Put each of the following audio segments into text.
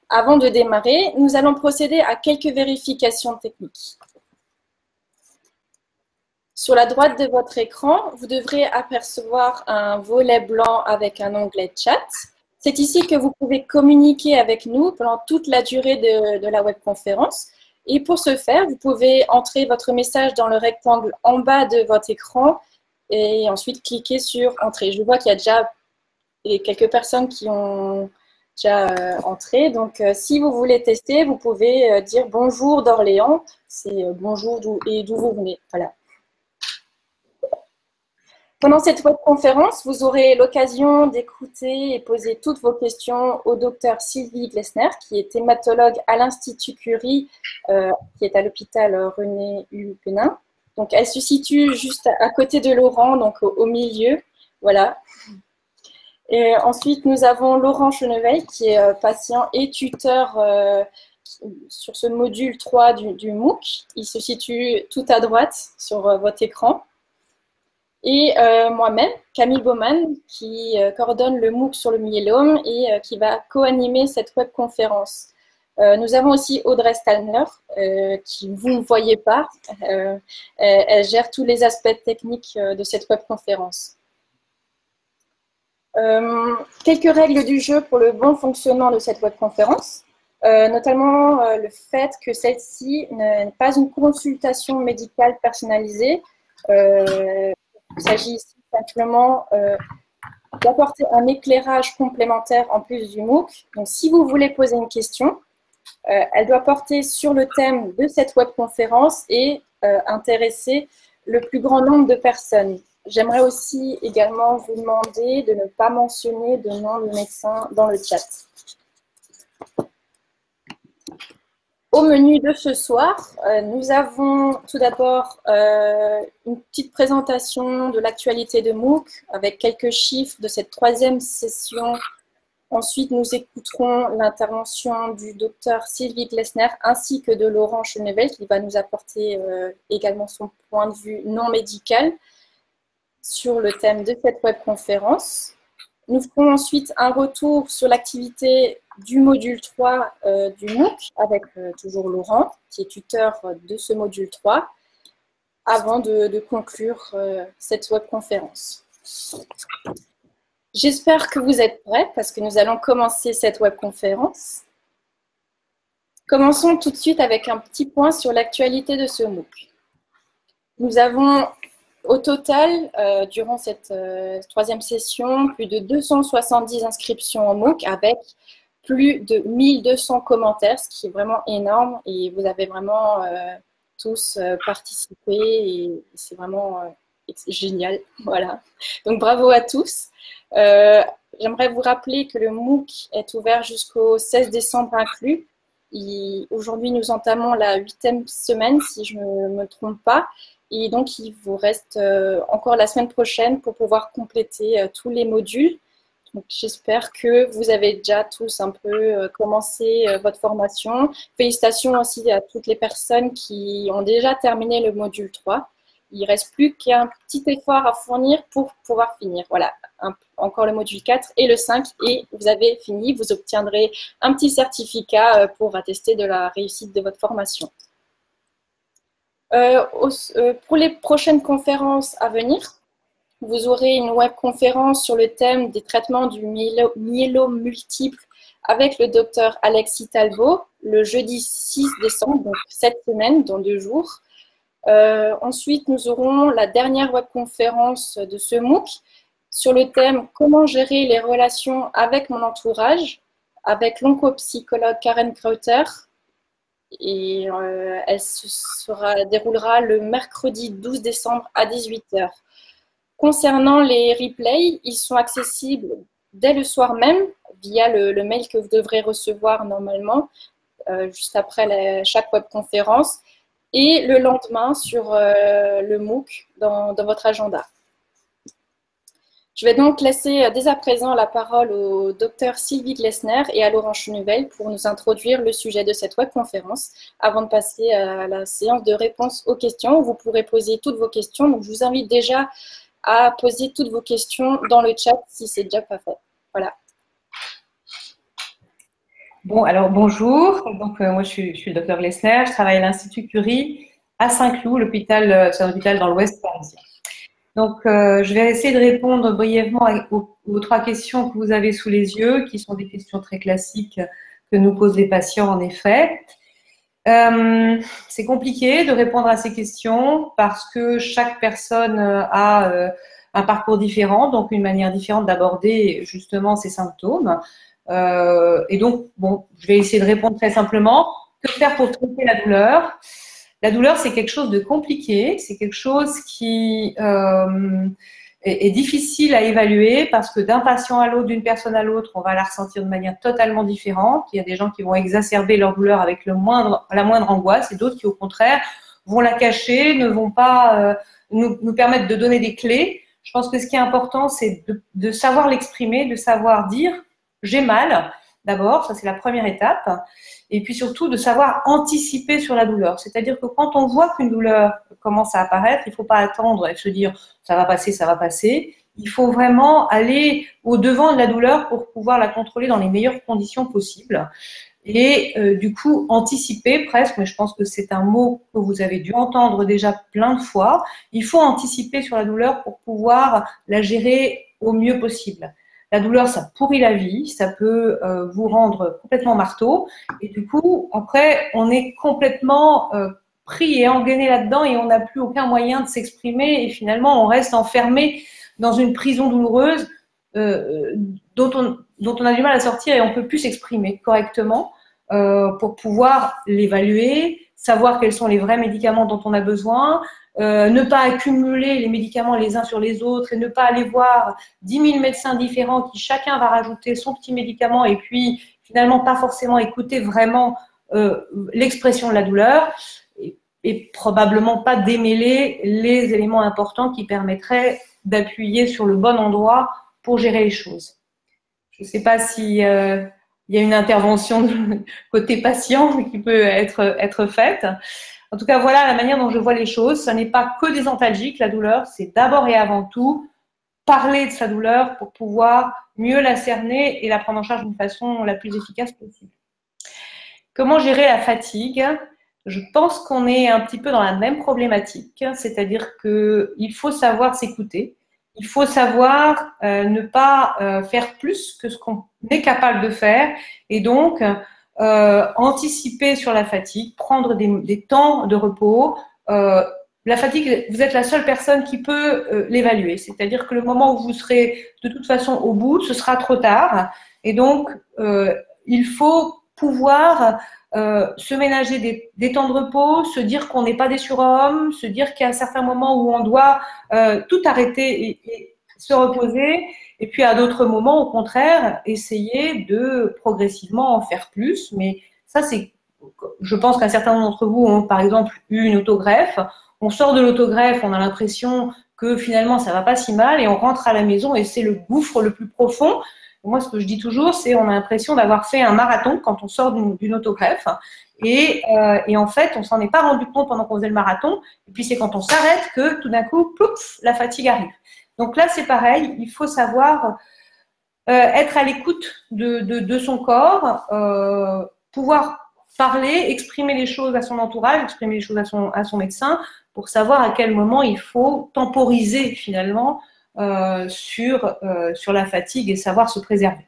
Avant de démarrer, nous allons procéder à quelques vérifications techniques. Sur la droite de votre écran, vous devrez apercevoir un volet blanc avec un onglet chat. C'est ici que vous pouvez communiquer avec nous pendant toute la durée de la webconférence. Et pour ce faire, vous pouvez entrer votre message dans le rectangle en bas de votre écran et ensuite cliquer sur « Entrée ». Je vois qu'il y a déjà quelques personnes qui ont déjà entré. Donc, si vous voulez tester, vous pouvez dire « Bonjour d'Orléans ». C'est « Bonjour et d'où vous venez ». Voilà. Pendant cette webconférence, vous aurez l'occasion d'écouter et poser toutes vos questions au docteur Sylvie Glessner, qui est hématologue à l'Institut Curie, qui est à l'hôpital René Hupenin. Donc, elle se situe juste à côté de Laurent, donc au milieu. Voilà. Et ensuite, nous avons Laurent Cheneveil, qui est patient et tuteur sur ce module 3 du MOOC. Il se situe tout à droite sur votre écran. Et moi-même, Camille Baumann, qui coordonne le MOOC sur le myélome et qui va co-animer cette webconférence. Nous avons aussi Audrey Stalner, qui vous ne voyez pas. Elle gère tous les aspects techniques de cette webconférence. Quelques règles du jeu pour le bon fonctionnement de cette webconférence, notamment le fait que celle-ci n'est pas une consultation médicale personnalisée. Il s'agit ici simplement d'apporter un éclairage complémentaire en plus du MOOC. Donc, si vous voulez poser une question, elle doit porter sur le thème de cette webconférence et intéresser le plus grand nombre de personnes. J'aimerais aussi également vous demander de ne pas mentionner de nom de médecin dans le chat. Au menu de ce soir, nous avons tout d'abord une petite présentation de l'actualité de MOOC avec quelques chiffres de cette troisième session. Ensuite, nous écouterons l'intervention du docteur Sylvie Glessner ainsi que de Laurent Cheneveil qui va nous apporter également son point de vue non médical sur le thème de cette webconférence. Nous ferons ensuite un retour sur l'activité du module 3 du MOOC avec toujours Laurent, qui est tuteur de ce module 3, avant de conclure cette webconférence. J'espère que vous êtes prêts parce que nous allons commencer cette webconférence. Commençons tout de suite avec un petit point sur l'actualité de ce MOOC. Nous avons au total, durant cette troisième session, plus de 270 inscriptions en MOOC avec plus de 1200 commentaires, ce qui est vraiment énorme. Et vous avez vraiment tous participé et c'est vraiment génial. Voilà. Donc, bravo à tous. J'aimerais vous rappeler que le MOOC est ouvert jusqu'au 16 décembre inclus. Aujourd'hui, nous entamons la 8e semaine, si je ne me trompe pas. Et donc, il vous reste encore la semaine prochaine pour pouvoir compléter tous les modules. J'espère que vous avez déjà tous un peu commencé votre formation. Félicitations aussi à toutes les personnes qui ont déjà terminé le module 3. Il ne reste plus qu'un petit effort à fournir pour pouvoir finir. Voilà, encore le module 4 et le 5 et vous avez fini. Vous obtiendrez un petit certificat pour attester de la réussite de votre formation. Pour les prochaines conférences à venir, vous aurez une webconférence sur le thème des traitements du myélome multiple avec le docteur Alexis Talbot le jeudi 6 décembre, donc cette semaine, dans 2 jours. Ensuite, nous aurons la dernière webconférence de ce MOOC sur le thème « Comment gérer les relations avec mon entourage » avec l'oncopsychologue Karen Krauter. Et elle se déroulera le mercredi 12 décembre à 18 h. Concernant les replays, ils sont accessibles dès le soir même via le mail que vous devrez recevoir normalement juste après chaque webconférence et le lendemain sur le MOOC dans votre agenda. Je vais donc laisser dès à présent la parole au docteur Sylvie Glessner et à Laurent Cheneveil pour nous introduire le sujet de cette webconférence avant de passer à la séance de réponse aux questions où vous pourrez poser toutes vos questions. Donc, je vous invite déjà à poser toutes vos questions dans le chat si ce n'est déjà pas fait. Voilà. Bon, alors bonjour. Donc, moi, je suis le docteur Glessner. Je travaille à l'Institut Curie à Saint-Cloud, c'est un hôpital dans l'Ouest parisien. Donc, je vais essayer de répondre brièvement aux trois questions que vous avez sous les yeux, qui sont des questions très classiques que nous posent les patients, en effet. C'est compliqué de répondre à ces questions parce que chaque personne a un parcours différent, donc une manière différente d'aborder justement ces symptômes. Et donc, bon, je vais essayer de répondre très simplement. Que faire pour traiter la douleur? La douleur, c'est quelque chose de compliqué, c'est quelque chose qui est difficile à évaluer parce que d'un patient à l'autre, d'une personne à l'autre, on va la ressentir de manière totalement différente. Il y a des gens qui vont exacerber leur douleur avec la moindre angoisse et d'autres qui, au contraire, vont la cacher, ne vont pas nous permettre de donner des clés. Je pense que ce qui est important, c'est de savoir l'exprimer, de savoir dire « j'ai mal ». D'abord, ça c'est la première étape. Et puis surtout, de savoir anticiper sur la douleur. C'est-à-dire que quand on voit qu'une douleur commence à apparaître, il ne faut pas attendre et se dire « ça va passer, ça va passer ». Il faut vraiment aller au-devant de la douleur pour pouvoir la contrôler dans les meilleures conditions possibles. Et du coup, anticiper presque, mais je pense que c'est un mot que vous avez dû entendre déjà plein de fois. Il faut anticiper sur la douleur pour pouvoir la gérer au mieux possible. La douleur, ça pourrit la vie, ça peut vous rendre complètement marteau. Et du coup, après, on est complètement pris et engainé là-dedans et on n'a plus aucun moyen de s'exprimer. Et finalement, on reste enfermé dans une prison douloureuse dont on a du mal à sortir et on ne peut plus s'exprimer correctement pour pouvoir l'évaluer, savoir quels sont les vrais médicaments dont on a besoin, ne pas accumuler les médicaments les uns sur les autres et ne pas aller voir 10 000 médecins différents qui chacun va rajouter son petit médicament et puis finalement pas forcément écouter vraiment l'expression de la douleur et probablement pas démêler les éléments importants qui permettraient d'appuyer sur le bon endroit pour gérer les choses. Je ne sais pas si il y a une intervention de côté patient qui peut être faite. En tout cas, voilà la manière dont je vois les choses. Ce n'est pas que des antalgiques, la douleur, c'est d'abord et avant tout parler de sa douleur pour pouvoir mieux la cerner et la prendre en charge d'une façon la plus efficace possible. Comment gérer la fatigue? Je pense qu'on est un petit peu dans la même problématique, c'est-à-dire qu'il faut savoir s'écouter, il faut savoir ne pas faire plus que ce qu'on est capable de faire et donc anticiper sur la fatigue, prendre des temps de repos. La fatigue, vous êtes la seule personne qui peut l'évaluer, c'est-à-dire que le moment où vous serez de toute façon au bout, ce sera trop tard et donc il faut pouvoir se ménager des temps de repos, se dire qu'on n'est pas des surhommes, se dire qu'il y a certains moments où on doit tout arrêter et se reposer, et puis à d'autres moments, au contraire, essayer de progressivement en faire plus. Mais ça, c'est, je pense qu'un certain nombre d'entre vous ont par exemple eu une autogreffe. On sort de l'autogreffe, on a l'impression que finalement ça va pas si mal, et on rentre à la maison et c'est le gouffre le plus profond. Moi, ce que je dis toujours, c'est on a l'impression d'avoir fait un marathon quand on sort d'une autogreffe. Et en fait, on s'en est pas rendu compte pendant qu'on faisait le marathon. Et puis, c'est quand on s'arrête que tout d'un coup, plouf, la fatigue arrive. Donc là, c'est pareil. Il faut savoir être à l'écoute de son corps, pouvoir parler, exprimer les choses à son entourage, exprimer les choses à son médecin pour savoir à quel moment il faut temporiser finalement sur la fatigue et savoir se préserver.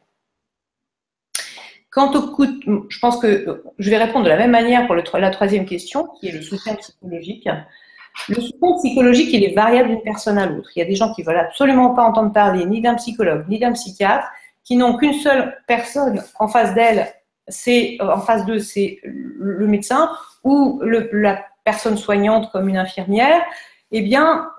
Quant au coût, je pense que je vais répondre de la même manière pour la troisième question, qui est le soutien psychologique. Le soutien psychologique, il est variable d'une personne à l'autre. Il y a des gens qui ne veulent absolument pas entendre parler ni d'un psychologue, ni d'un psychiatre, qui n'ont qu'une seule personne en face d'elle, en face d'eux, c'est le médecin ou la personne soignante comme une infirmière. Eh bien,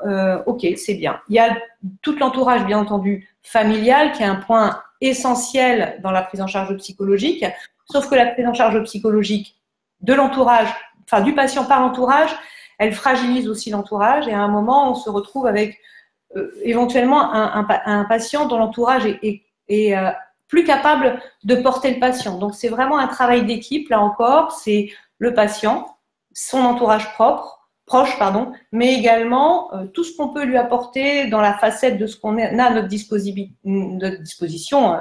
ok, c'est bien. Il y a tout l'entourage, bien entendu, familial, qui est un point essentiel dans la prise en charge psychologique, sauf que la prise en charge psychologique de l'entourage, enfin du patient par l'entourage, elle fragilise aussi l'entourage et à un moment, on se retrouve avec éventuellement un patient dont l'entourage est plus capable de porter le patient. Donc, c'est vraiment un travail d'équipe, là encore, c'est le patient, son entourage propre, proche, pardon, mais également tout ce qu'on peut lui apporter dans la facette de ce qu'on a à notre disposition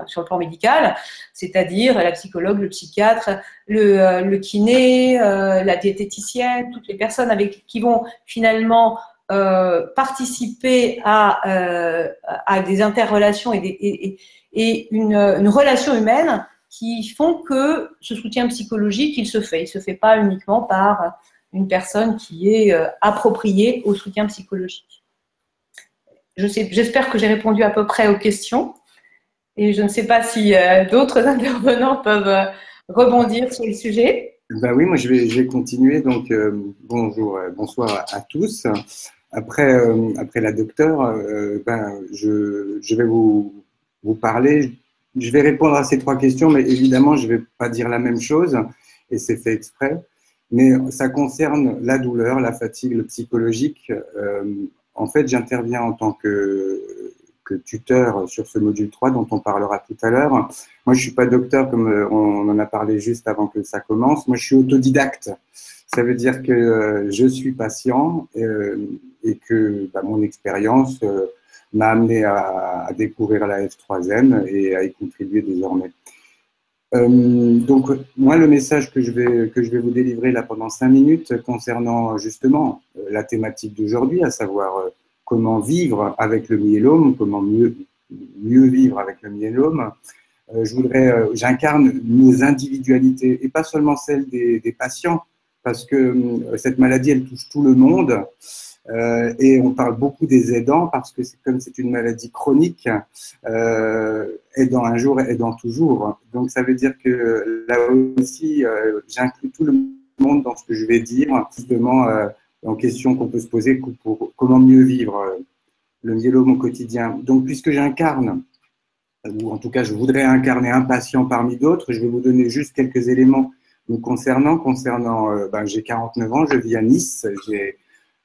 sur le plan médical, c'est-à-dire la psychologue, le psychiatre, le kiné, la diététicienne, toutes les personnes qui vont finalement participer à des interrelations et une relation humaine qui font que ce soutien psychologique, il se fait pas uniquement par une personne qui est appropriée au soutien psychologique. J'espère que j'ai répondu à peu près aux questions et je ne sais pas si d'autres intervenants peuvent rebondir sur le sujet. Ben oui, moi je vais continuer. Donc bonjour, bonsoir à tous. Après la docteure, je vais vous parler. Je vais répondre à ces 3 questions, mais évidemment je vais pas dire la même chose et c'est fait exprès. Mais ça concerne la douleur, la fatigue, le psychologique. En fait, j'interviens en tant que tuteur sur ce module 3 dont on parlera tout à l'heure. Moi, je suis pas docteur comme on en a parlé juste avant que ça commence. Moi, je suis autodidacte. Ça veut dire que je suis patient et que mon expérience m'a amené à découvrir la F3M et à y contribuer désormais. Donc, moi, le message que je vais vous délivrer là pendant 5 minutes concernant justement la thématique d'aujourd'hui, à savoir comment vivre avec le myélome, comment mieux vivre avec le myélome. J'incarne nos individualités et pas seulement celles des patients, parce que cette maladie, elle touche tout le monde. Et on parle beaucoup des aidants parce que comme c'est une maladie chronique, aidant un jour, aidant toujours. Donc ça veut dire que là aussi, j'inclus tout le monde dans ce que je vais dire, justement en question qu'on peut se poser pour comment mieux vivre le myélome au quotidien. Donc puisque j'incarne, ou en tout cas je voudrais incarner un patient parmi d'autres, je vais vous donner juste quelques éléments nous concernant. J'ai 49 ans, je vis à Nice, j'ai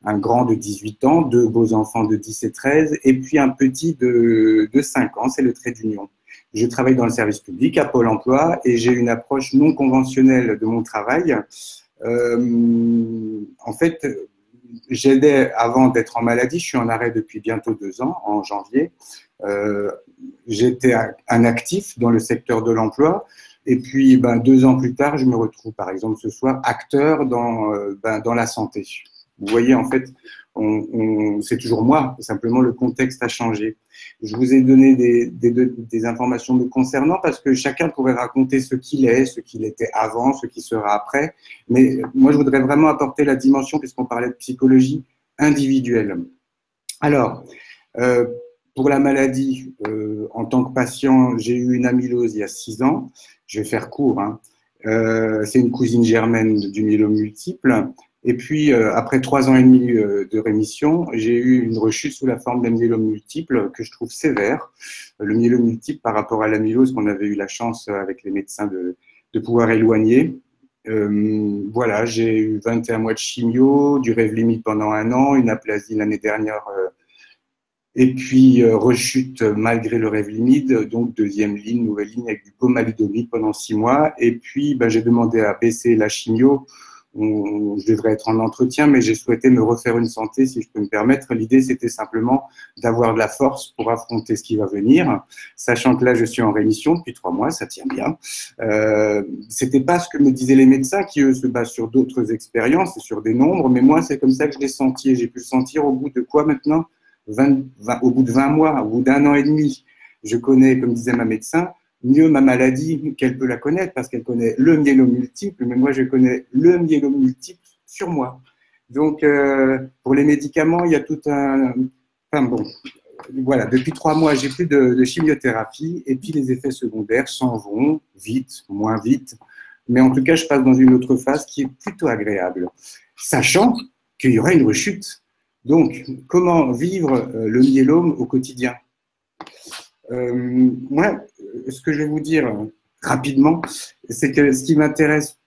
un grand de 18 ans, 2 beaux enfants de 10 et 13, et puis un petit de 5 ans, c'est le trait d'union. Je travaille dans le service public à Pôle emploi et j'ai une approche non conventionnelle de mon travail. En fait, j'aidais avant d'être en maladie, je suis en arrêt depuis bientôt 2 ans, en janvier. J'étais un actif dans le secteur de l'emploi. Et puis, 2 ans plus tard, je me retrouve, par exemple, ce soir, acteur dans la santé. Vous voyez, en fait, c'est toujours moi, simplement le contexte a changé. Je vous ai donné des informations me concernant parce que chacun pourrait raconter ce qu'il est, ce qu'il était avant, ce qui sera après. Mais moi, je voudrais vraiment apporter la dimension, puisqu'on parlait de psychologie, individuelle. Alors, pour la maladie, en tant que patient, j'ai eu une amylose il y a 6 ans. Je vais faire court, hein. C'est une cousine germaine du myélome multiple. Et puis, après 3 ans et demi de rémission, j'ai eu une rechute sous la forme d'un myélome multiple que je trouve sévère. Le myélome multiple par rapport à l'amylose qu'on avait eu la chance avec les médecins de pouvoir éloigner. Voilà, j'ai eu 21 mois de chimio, du Revlimid pendant 1 an, une aplasie l'année dernière, et puis rechute malgré le Revlimid, donc 2e ligne, nouvelle ligne avec du pomalidomide pendant 6 mois. Et puis, j'ai demandé à baisser la chimio. Je devrais être en entretien, mais j'ai souhaité me refaire une santé, si je peux me permettre. L'idée, c'était simplement d'avoir de la force pour affronter ce qui va venir, sachant que là, je suis en rémission depuis 3 mois, ça tient bien. C'était pas ce que me disaient les médecins, qui eux se basent sur d'autres expériences et sur des nombres, mais moi, c'est comme ça que je l'ai senti, et j'ai pu le sentir au bout de quoi maintenant, au bout de 20 mois, au bout d'1 an et demi. Je connais, comme disait ma médecin, mieux ma maladie qu'elle peut la connaître, parce qu'elle connaît le myélome multiple, mais moi je connais le myélome multiple sur moi. Donc pour les médicaments, il y a tout un... Enfin bon, voilà, depuis 3 mois, j'ai plus de chimiothérapie, et puis les effets secondaires s'en vont, vite, moins vite, mais en tout cas je passe dans une autre phase qui est plutôt agréable, sachant qu'il y aura une rechute. Donc, comment vivre le myélome au quotidien? Moi, ce que je vais vous dire rapidement, c'est que ce qui m'intéresse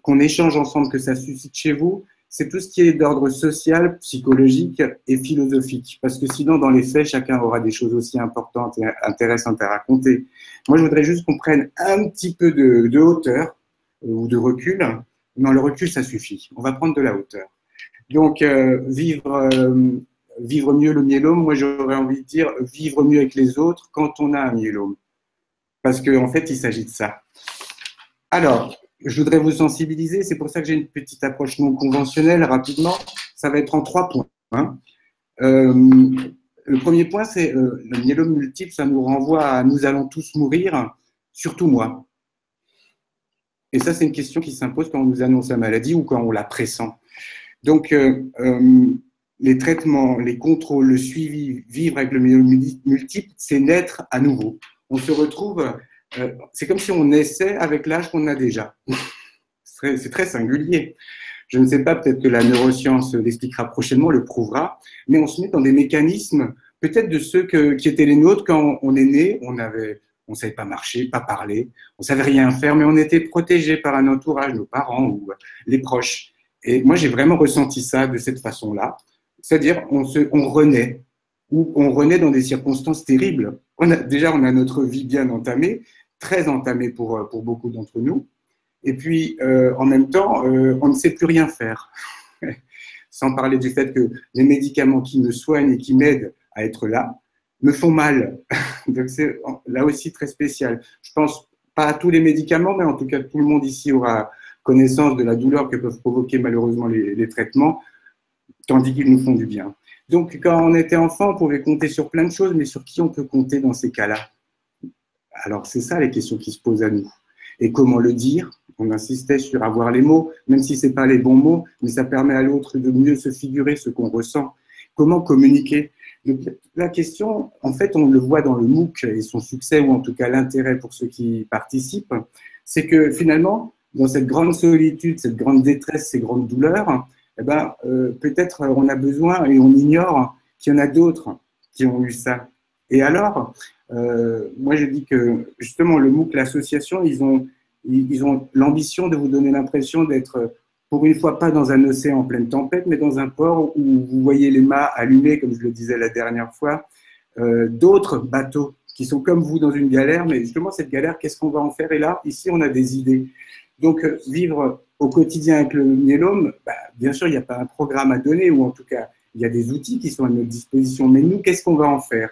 qu'on échange ensemble, que ça suscite chez vous, c'est tout ce qui est d'ordre social, psychologique et philosophique. Parce que sinon, dans les faits, chacun aura des choses aussi importantes et intéressantes à raconter. Moi, je voudrais juste qu'on prenne un petit peu de hauteur ou de recul. Non, le recul, ça suffit. On va prendre de la hauteur. Donc, vivre mieux le myélome, moi j'aurais envie de dire vivre mieux avec les autres quand on a un myélome. Parce qu'en fait, il s'agit de ça. Alors, je voudrais vous sensibiliser, c'est pour ça que j'ai une petite approche non conventionnelle rapidement. Ça va être en 3 points. Hein. Le premier point, c'est le myélome multiple, ça nous renvoie à nous allons tous mourir, surtout moi. Et ça, c'est une question qui s'impose quand on nous annonce la maladie ou quand on la pressent. Donc, les traitements, les contrôles, le suivi, vivre avec le myélome multiple, c'est naître à nouveau. On se retrouve, c'est comme si on naissait avec l'âge qu'on a déjà. C'est très singulier. Je ne sais pas, peut-être que la neuroscience l'expliquera prochainement, le prouvera, mais on se met dans des mécanismes, peut-être de ceux qui étaient les nôtres quand on est né, on ne savait pas marcher, pas parler, on ne savait rien faire, mais on était protégé par un entourage, nos parents ou les proches. Et moi, j'ai vraiment ressenti ça de cette façon-là. C'est-à-dire, on renaît, ou on renaît dans des circonstances terribles. Déjà, on a notre vie bien entamée, très entamée pour beaucoup d'entre nous. Et puis, en même temps, on ne sait plus rien faire. Sans parler du fait que les médicaments qui me soignent et qui m'aident à être là me font mal. Donc, c'est là aussi très spécial. Je pense pas à tous les médicaments, mais en tout cas, tout le monde ici aura connaissance de la douleur que peuvent provoquer malheureusement les traitements, tandis qu'ils nous font du bien. Donc, quand on était enfant, on pouvait compter sur plein de choses, mais sur qui on peut compter dans ces cas-là? Alors, c'est ça les questions qui se posent à nous. Et comment le dire? On insistait sur avoir les mots, même si ce n'est pas les bons mots, mais ça permet à l'autre de mieux se figurer ce qu'on ressent. Comment communiquer? Donc, la question, en fait, on le voit dans le MOOC et son succès, ou en tout cas l'intérêt pour ceux qui participent, c'est que finalement, dans cette grande solitude, cette grande détresse, ces grandes douleurs, eh ben, peut-être on a besoin et on ignore qu'il y en a d'autres qui ont eu ça. Et alors, moi je dis que justement le MOOC, l'association, ils ont l'ambition de vous donner l'impression d'être, pour une fois, pas dans un océan en pleine tempête, mais dans un port où vous voyez les mâts allumés, comme je le disais la dernière fois, d'autres bateaux qui sont comme vous dans une galère, mais justement cette galère, qu'est-ce qu'on va en faire? Et là, ici, on a des idées. Donc, vivre au quotidien avec le myélome, bien sûr, il n'y a pas un programme à donner, ou en tout cas, il y a des outils qui sont à notre disposition, mais nous, qu'est-ce qu'on va en faire?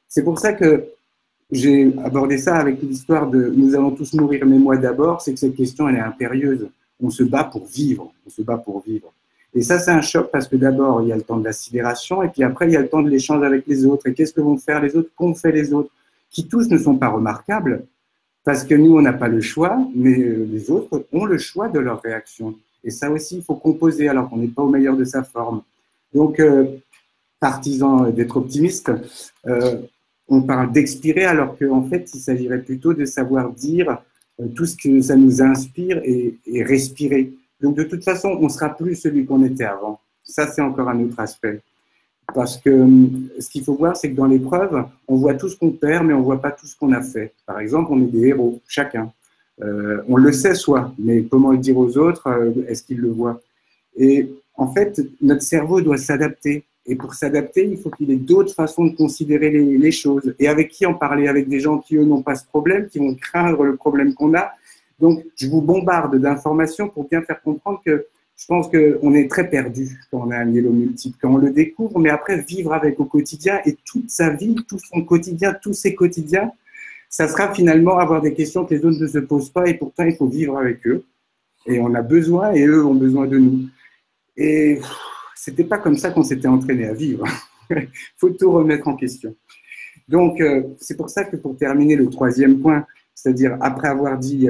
C'est pour ça que j'ai abordé ça avec l'histoire de « nous allons tous mourir, mais moi d'abord », c'est que cette question, elle est impérieuse. On se bat pour vivre, on se bat pour vivre. Et ça, c'est un choc parce que d'abord, il y a le temps de la sidération, et puis après, il y a le temps de l'échange avec les autres. Et qu'est-ce que vont faire les autres? Qu'ont fait les autres? Qui tous ne sont pas remarquables, parce que nous, on n'a pas le choix, mais les autres ont le choix de leur réaction. Et ça aussi, il faut composer alors qu'on n'est pas au meilleur de sa forme. Donc, partisan d'être optimiste, on parle d'expirer alors qu'en fait, il s'agirait plutôt de savoir dire tout ce que ça nous inspire et respirer. Donc, de toute façon, on ne sera plus celui qu'on était avant. Ça, c'est encore un autre aspect. Parce que ce qu'il faut voir, c'est que dans l'épreuve, on voit tout ce qu'on perd, mais on ne voit pas tout ce qu'on a fait. Par exemple, on est des héros, chacun. On le sait, soi, mais comment le dire aux autres? Est-ce qu'ils le voient? Et en fait, notre cerveau doit s'adapter. Et pour s'adapter, il faut qu'il ait d'autres façons de considérer les choses. Et avec qui en parler? Avec des gens qui, eux, n'ont pas ce problème, qui vont craindre le problème qu'on a. Donc, je vous bombarde d'informations pour bien faire comprendre que je pense qu'on est très perdu quand on a un myélome multiple, quand on le découvre, mais après, vivre avec au quotidien et toute sa vie, tout son quotidien, tous ses quotidiens, ça sera finalement avoir des questions que les autres ne se posent pas et pourtant, il faut vivre avec eux. Et on a besoin et eux ont besoin de nous. Et c'était pas comme ça qu'on s'était entraîné à vivre. Il faut tout remettre en question. Donc, c'est pour ça que pour terminer le troisième point, c'est-à-dire après avoir dit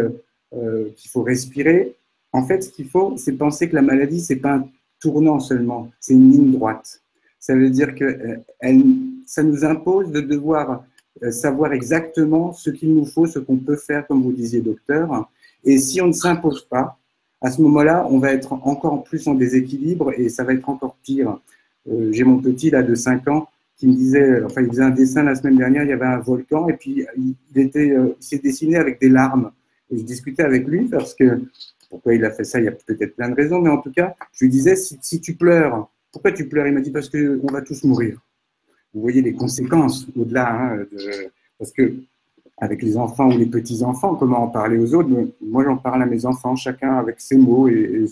qu'il faut respirer, en fait, ce qu'il faut, c'est penser que la maladie, c'est pas un tournant seulement, c'est une ligne droite. Ça veut dire que ça nous impose de devoir savoir exactement ce qu'il nous faut, ce qu'on peut faire, comme vous disiez, docteur. Et si on ne s'impose pas, à ce moment-là, on va être encore plus en déséquilibre et ça va être encore pire. J'ai mon petit, là, de 5 ans, qui me disait, enfin, il faisait un dessin la semaine dernière, il y avait un volcan et puis il s'est dessiné avec des larmes. Et je discutais avec lui parce que, pourquoi il a fait ça, il y a peut-être plein de raisons, mais en tout cas, je lui disais, si tu pleures, pourquoi tu pleures? Il m'a dit, parce qu'on va tous mourir. Vous voyez les conséquences au-delà, hein, parce que avec les enfants ou les petits-enfants, comment en parler aux autres? Moi, j'en parle à mes enfants, chacun avec ses mots et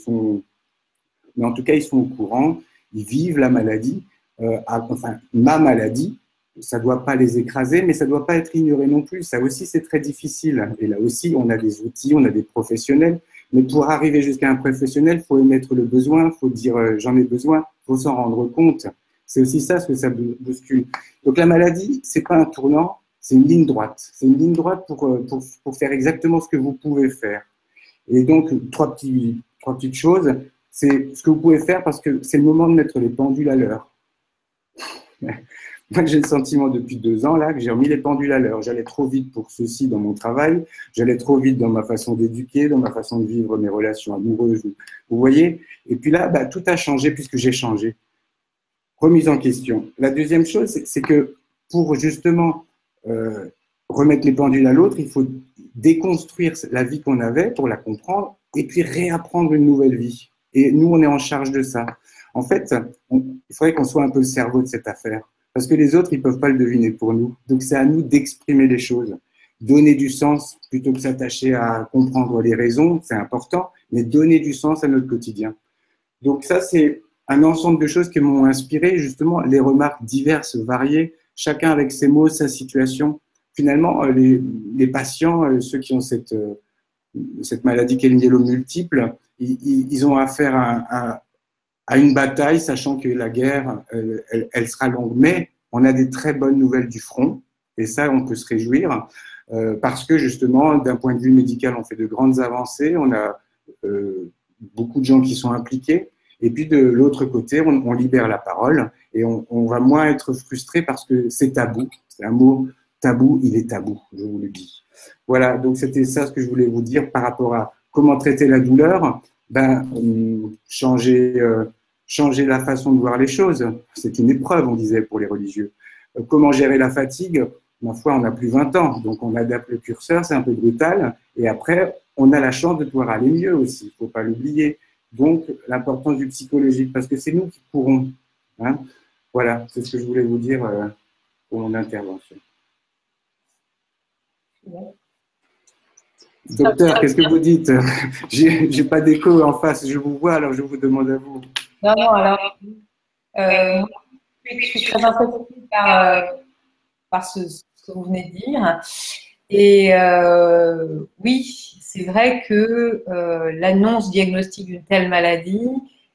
mais en tout cas, ils sont au courant, ils vivent la maladie, enfin, ma maladie. Ça ne doit pas les écraser, mais ça ne doit pas être ignoré non plus. Ça aussi, c'est très difficile. Et là aussi, on a des outils, on a des professionnels. Mais pour arriver jusqu'à un professionnel, il faut émettre le besoin, il faut dire j'en ai besoin, il faut s'en rendre compte. C'est aussi ça ce que ça bouscule. Donc la maladie, ce n'est pas un tournant, c'est une ligne droite. C'est une ligne droite pour faire exactement ce que vous pouvez faire. Et donc, trois petites choses. C'est ce que vous pouvez faire parce que c'est le moment de mettre les pendules à l'heure. Moi, j'ai le sentiment depuis 2 ans là que j'ai remis les pendules à l'heure. J'allais trop vite pour ceci dans mon travail, j'allais trop vite dans ma façon d'éduquer, dans ma façon de vivre mes relations amoureuses. Vous voyez? Et puis là, tout a changé puisque j'ai changé. Remise en question. La deuxième chose, c'est que pour justement remettre les pendules à l'autre, il faut déconstruire la vie qu'on avait pour la comprendre et puis réapprendre une nouvelle vie. Et nous, on est en charge de ça. En fait, il faudrait qu'on soit un peu le cerveau de cette affaire. Parce que les autres, ils ne peuvent pas le deviner pour nous. Donc, c'est à nous d'exprimer les choses. Donner du sens plutôt que s'attacher à comprendre les raisons, c'est important, mais donner du sens à notre quotidien. Donc, ça, c'est un ensemble de choses qui m'ont inspiré, justement, les remarques diverses, variées, chacun avec ses mots, sa situation. Finalement, les patients, ceux qui ont cette maladie qui est le myélome multiple, ils ont affaire à une bataille, sachant que la guerre, elle sera longue. Mais on a des très bonnes nouvelles du front, et ça, on peut se réjouir, parce que justement, d'un point de vue médical, on fait de grandes avancées, on a beaucoup de gens qui sont impliqués, et puis de l'autre côté, on libère la parole, et on va moins être frustré parce que c'est tabou. C'est un mot tabou, il est tabou, je vous le dis. Voilà, donc c'était ça ce que je voulais vous dire par rapport à comment traiter la douleur. Changer la façon de voir les choses. C'est une épreuve, on disait, pour les religieux. Comment gérer la fatigue? Ma foi, on n'a plus 20 ans, donc on adapte le curseur, c'est un peu brutal. Et après, on a la chance de pouvoir aller mieux aussi, il ne faut pas l'oublier. Donc, l'importance du psychologique, parce que c'est nous qui pourrons. Hein. Voilà, c'est ce que je voulais vous dire pour mon intervention. Docteur, qu'est-ce que vous dites? J'ai pas d'écho en face, je vous vois, alors je vous demande à vous. Non, alors, je suis très impressionnée par ce que vous venez de dire. Et oui, c'est vrai que l'annonce diagnostique d'une telle maladie,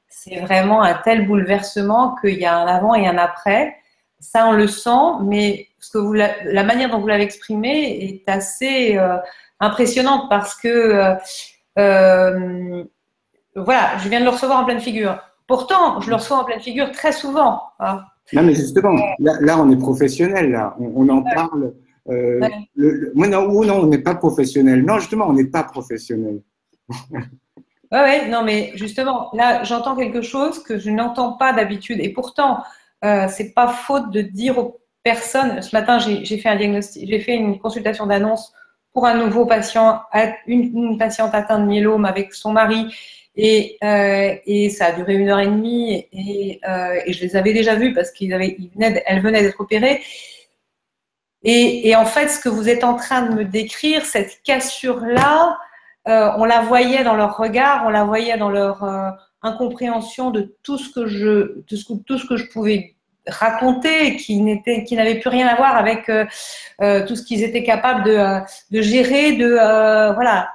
c'est vraiment un tel bouleversement qu'il y a un avant et un après. Ça, on le sent, mais la manière dont vous l'avez exprimé est assez impressionnante parce que, voilà, je viens de le recevoir en pleine figure. Pourtant, je le reçois en pleine figure très souvent. Hein. Non, mais justement, là, on est professionnel, là. On en parle. Non, on n'est pas professionnel. Non, justement, on n'est pas professionnel. Oui, non, mais justement, là, j'entends quelque chose que je n'entends pas d'habitude. Et pourtant, c'est pas faute de dire aux personnes. Ce matin, j'ai fait un diagnostic, j'ai fait une consultation d'annonce pour un nouveau patient, une patiente atteinte de myélome avec son mari. Et ça a duré 1h30 et je les avais déjà vus parce elle venait d'être opérée. Et en fait, ce que vous êtes en train de me décrire, cette cassure-là, on la voyait dans leur regard, on la voyait dans leur incompréhension de tout ce que je pouvais raconter, qui n'avait plus rien à voir avec tout ce qu'ils étaient capables de gérer, voilà.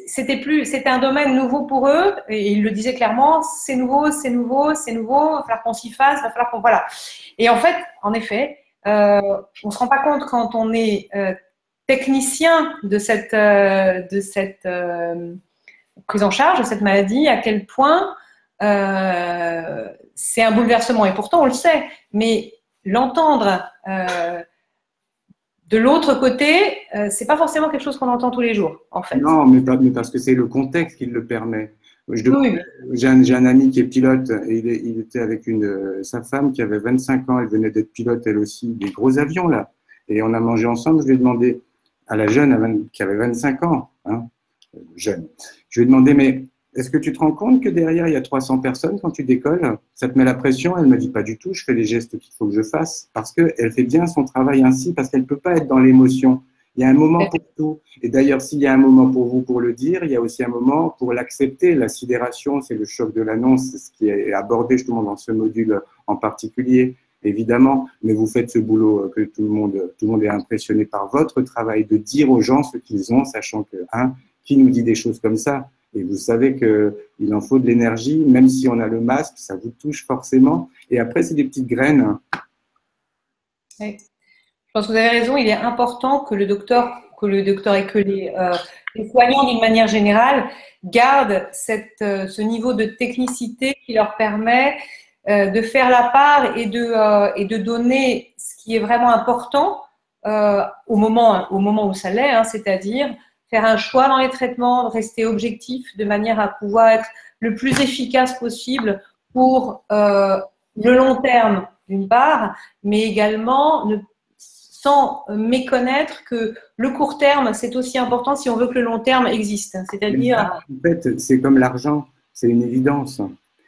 C'était un domaine nouveau pour eux, et ils le disaient clairement, c'est nouveau, il va falloir qu'on s'y fasse, il va falloir qu'on… Voilà. Et en fait, en effet, on ne se rend pas compte quand on est technicien de cette prise en charge de cette maladie, à quel point c'est un bouleversement. Et pourtant, on le sait, mais l'entendre de l'autre côté, c'est pas forcément quelque chose qu'on entend tous les jours, en fait. Non, mais parce que c'est le contexte qui le permet. J'ai un ami qui est pilote et il était avec sa femme qui avait 25 ans, elle venait d'être pilote elle aussi, des gros avions là. Et on a mangé ensemble, je lui ai demandé à la jeune qui avait 25 ans, hein, jeune, je lui ai demandé, mais est-ce que tu te rends compte que derrière il y a 300 personnes quand tu décolles? Ça te met la pression? Elle m'a dit pas du tout, je fais les gestes qu'il faut que je fasse parce qu'elle fait bien son travail ainsi, parce qu'elle ne peut pas être dans l'émotion. Il y a un moment pour tout. Et d'ailleurs, s'il y a un moment pour vous pour le dire, il y a aussi un moment pour l'accepter. La sidération, c'est le choc de l'annonce, c'est ce qui est abordé justement dans ce module en particulier, évidemment. Mais vous faites ce boulot que tout le monde est impressionné par votre travail de dire aux gens ce qu'ils ont, sachant que, qui nous dit des choses comme ça? Et vous savez qu'il en faut de l'énergie, même si on a le masque, ça vous touche forcément. Et après, c'est des petites graines. Oui. Je pense que vous avez raison, il est important que le docteur et que les soignants d'une manière générale gardent ce niveau de technicité qui leur permet de faire la part et de donner ce qui est vraiment important au moment où ça l'est, c'est-à-dire faire un choix dans les traitements, rester objectif de manière à pouvoir être le plus efficace possible pour le long terme d'une part, mais également sans méconnaître que le court terme, c'est aussi important si on veut que le long terme existe. C'est-à-dire… En fait, c'est comme l'argent, c'est une évidence.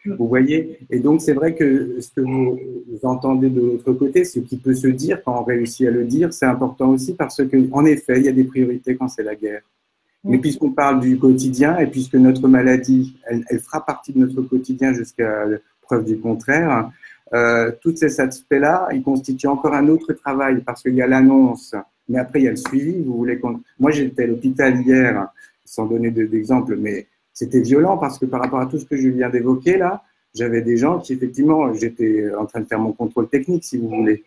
Vous voyez? Et donc, c'est vrai que ce que vous entendez de l'autre côté, ce qui peut se dire quand on réussit à le dire, c'est important aussi parce qu'en effet, il y a des priorités quand c'est la guerre. Mais puisqu'on parle du quotidien et puisque notre maladie, elle fera partie de notre quotidien jusqu'à preuve du contraire, tous ces aspects-là, ils constituent encore un autre travail parce qu'il y a l'annonce, mais après il y a le suivi. Moi, j'étais à l'hôpital hier, sans donner d'exemple, mais c'était violent parce que par rapport à tout ce que je viens d'évoquer là, j'avais des gens qui effectivement, j'étais en train de faire mon contrôle technique, si vous voulez.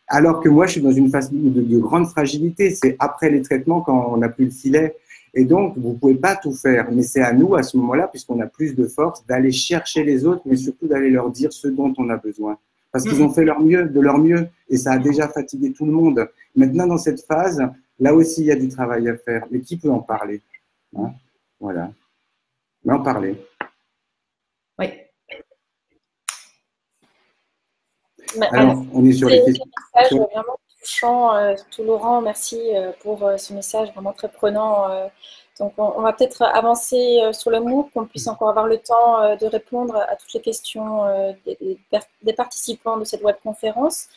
Alors que moi, je suis dans une phase de grande fragilité. C'est après les traitements quand on n'a plus le filet. Et donc, vous ne pouvez pas tout faire. Mais c'est à nous, à ce moment-là, puisqu'on a plus de force, d'aller chercher les autres, mais surtout d'aller leur dire ce dont on a besoin. Parce qu'ils ont fait de leur mieux. Et ça a déjà fatigué tout le monde. Maintenant, dans cette phase, là aussi, il y a du travail à faire. Mais qui peut en parler? Voilà. Mais en parler. Oui. Alors, on est sur les questions. C'est un message vraiment touchant. Tout Laurent, merci pour ce message vraiment très prenant. Donc, on va peut-être avancer sur le MOOC, qu'on puisse encore avoir le temps de répondre à toutes les questions des participants de cette webconférence.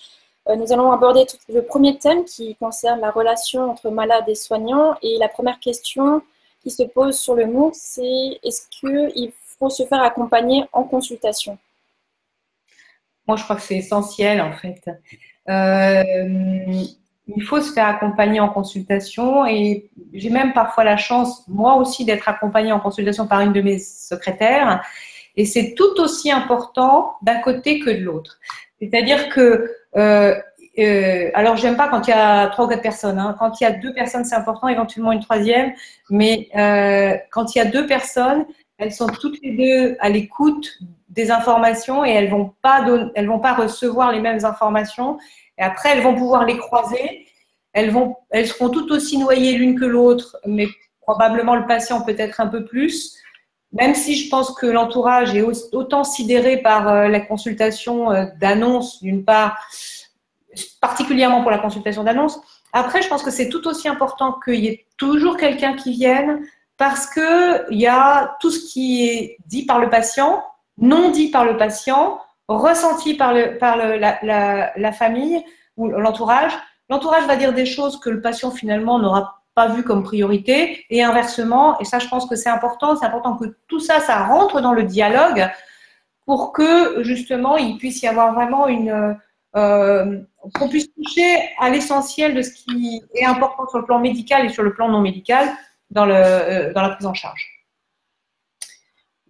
Nous allons aborder le premier thème qui concerne la relation entre malades et soignants. Et la première question qui se pose sur le MOOC, c'est est-ce qu'il faut se faire accompagner en consultation? Moi, je crois que c'est essentiel, en fait. Il faut se faire accompagner en consultation et j'ai même parfois la chance, moi aussi, d'être accompagnée en consultation par une de mes secrétaires. Et c'est tout aussi important d'un côté que de l'autre. C'est-à-dire que, alors, j'aime pas quand il y a 3 ou 4 personnes. Quand il y a 2 personnes, c'est important, éventuellement une troisième. Mais quand il y a 2 personnes, elles sont toutes les deux à l'écoute des informations et elles vont pas recevoir les mêmes informations. Et après, elles vont pouvoir les croiser. Elles seront tout aussi noyées l'une que l'autre, mais probablement le patient peut-être un peu plus. Même si je pense que l'entourage est autant sidéré par la consultation d'annonce, d'une part, particulièrement pour la consultation d'annonce. Après, je pense que c'est tout aussi important qu'il y ait toujours quelqu'un qui vienne parce qu'il y a tout ce qui est dit par le patient, non dit par le patient, ressenti par la famille ou l'entourage. L'entourage va dire des choses que le patient finalement n'aura pas vues comme priorité et inversement. Et ça, je pense que c'est important. C'est important que tout ça, ça rentre dans le dialogue pour que justement, il puisse y avoir vraiment qu'on puisse toucher à l'essentiel de ce qui est important sur le plan médical et sur le plan non médical dans la prise en charge.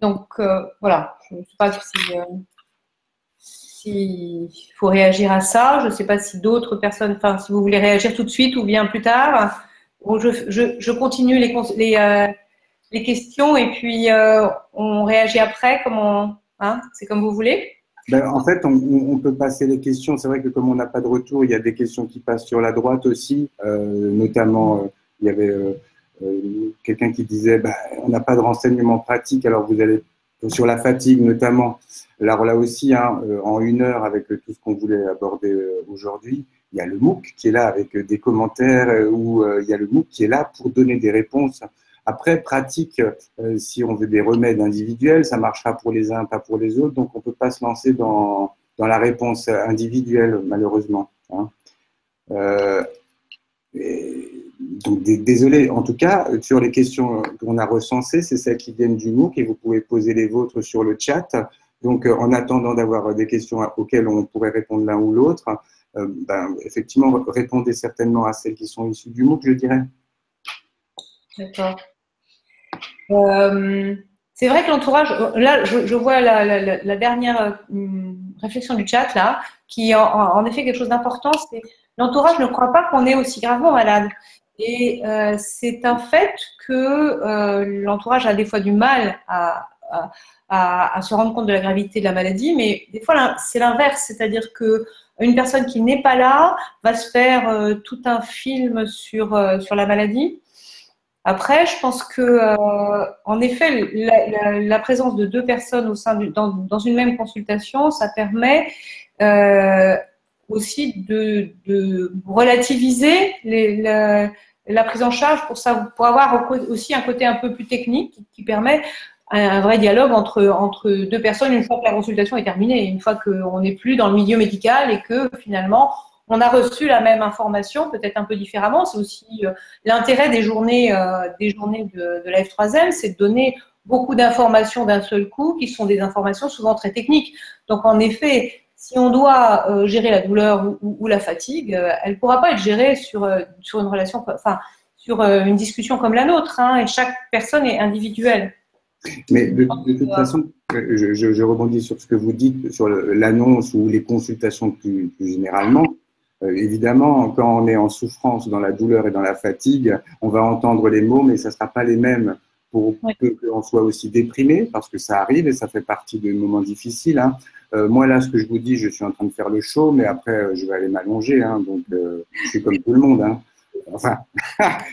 Donc, voilà. Je ne sais pas s'il faut réagir à ça. Je ne sais pas si d'autres personnes, enfin, si vous voulez réagir tout de suite ou bien plus tard. Bon, je continue les questions et puis on réagit après. C'est comme vous voulez. En fait, on peut passer les questions. C'est vrai que comme on n'a pas de retour, il y a des questions qui passent sur la droite aussi. Notamment, il y avait quelqu'un qui disait on n'a pas de renseignements pratiques. Alors, vous allez sur la fatigue notamment. Alors là aussi, en 1 heure, avec tout ce qu'on voulait aborder aujourd'hui, il y a le MOOC qui est là avec des commentaires ou il y a le MOOC qui est là pour donner des réponses. Après, pratique, si on veut des remèdes individuels, ça marchera pour les uns, pas pour les autres. Donc, on ne peut pas se lancer dans la réponse individuelle, malheureusement. Et donc, désolé, en tout cas, sur les questions qu'on a recensées, c'est celles qui viennent du MOOC et vous pouvez poser les vôtres sur le chat. Donc, en attendant d'avoir des questions auxquelles on pourrait répondre l'un ou l'autre, effectivement, répondez certainement à celles qui sont issues du MOOC, je dirais. D'accord. C'est vrai que l'entourage, là, je vois la dernière réflexion du chat, là, qui est en effet quelque chose d'important, c'est l'entourage ne croit pas qu'on est aussi gravement malade. Et c'est un fait que l'entourage a des fois du mal à se rendre compte de la gravité de la maladie, mais des fois, c'est l'inverse, c'est-à-dire qu'une personne qui n'est pas là va se faire tout un film sur la maladie. Après, je pense que, en effet, la présence de deux personnes dans une même consultation, ça permet aussi de relativiser la prise en charge pour avoir aussi un côté un peu plus technique qui permet un vrai dialogue entre deux personnes une fois que la consultation est terminée, une fois qu'on n'est plus dans le milieu médical et que finalement on a reçu la même information, peut-être un peu différemment. C'est aussi l'intérêt des journées de la F3M, c'est de donner beaucoup d'informations d'un seul coup, qui sont des informations souvent très techniques. Donc, en effet, si on doit gérer la douleur ou la fatigue, elle ne pourra pas être gérée sur une relation, enfin, sur une discussion comme la nôtre, hein, et chaque personne est individuelle. Mais de toute façon, je rebondis sur ce que vous dites, sur l'annonce ou les consultations plus généralement. Évidemment, quand on est en souffrance, dans la douleur et dans la fatigue, on va entendre les mots, mais ça ne sera pas les mêmes pour peu qu'on soit aussi déprimé, parce que ça arrive et ça fait partie des moments difficiles. Hein. Moi, là, ce que je vous dis, je suis en train de faire le show, mais après, je vais aller m'allonger. Hein, donc, je suis comme tout le monde. Hein. Enfin,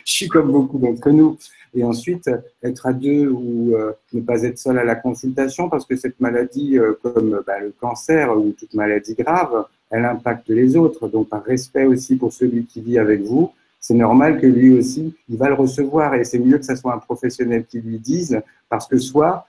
je suis comme beaucoup d'entre nous. Et ensuite, être à deux ou ne pas être seul à la consultation, parce que cette maladie, comme le cancer ou toute maladie grave, elle impacte les autres. Donc, par respect aussi pour celui qui vit avec vous, c'est normal que lui aussi, il va le recevoir. Et c'est mieux que ce soit un professionnel qui lui dise, parce que soit,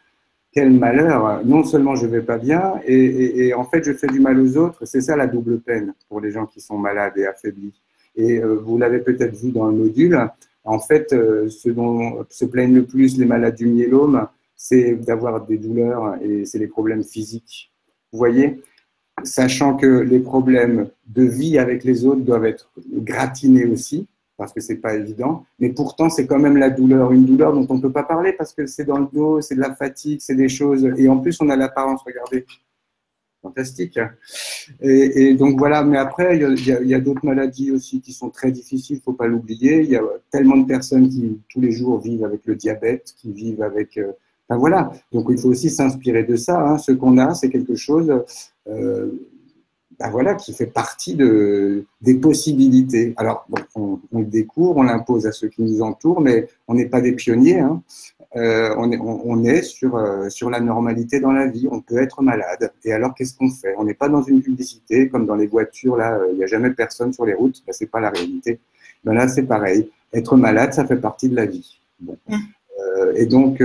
quel malheur, non seulement je vais pas bien, et en fait, je fais du mal aux autres. C'est ça la double peine pour les gens qui sont malades et affaiblis. Et vous l'avez peut-être vu dans le module, en fait, ce dont se plaignent le plus les malades du myélome, c'est d'avoir des douleurs et c'est les problèmes physiques. Vous voyez ? Sachant que les problèmes de vie avec les autres doivent être gratinés aussi, parce que c'est pas évident, mais pourtant c'est quand même la douleur, une douleur dont on ne peut pas parler parce que c'est dans le dos, c'est de la fatigue, c'est des choses, et en plus on a l'apparence, regardez, fantastique. Et donc voilà, mais après il y a d'autres maladies aussi qui sont très difficiles, il ne faut pas l'oublier, il y a tellement de personnes qui tous les jours vivent avec le diabète, qui vivent avec… Enfin, voilà, donc il faut aussi s'inspirer de ça. Hein. Ce qu'on a, c'est quelque chose voilà, qui fait partie des possibilités. Alors, bon, on le découvre, on l'impose à ceux qui nous entourent, mais on n'est pas des pionniers. Hein. On est sur la normalité dans la vie. On peut être malade. Et alors, qu'est-ce qu'on fait? On n'est pas dans une publicité, comme dans les voitures, là, il n'y a jamais personne sur les routes. Ce n'est pas la réalité. Ben là, c'est pareil. Être malade, ça fait partie de la vie. Bon. Et donc,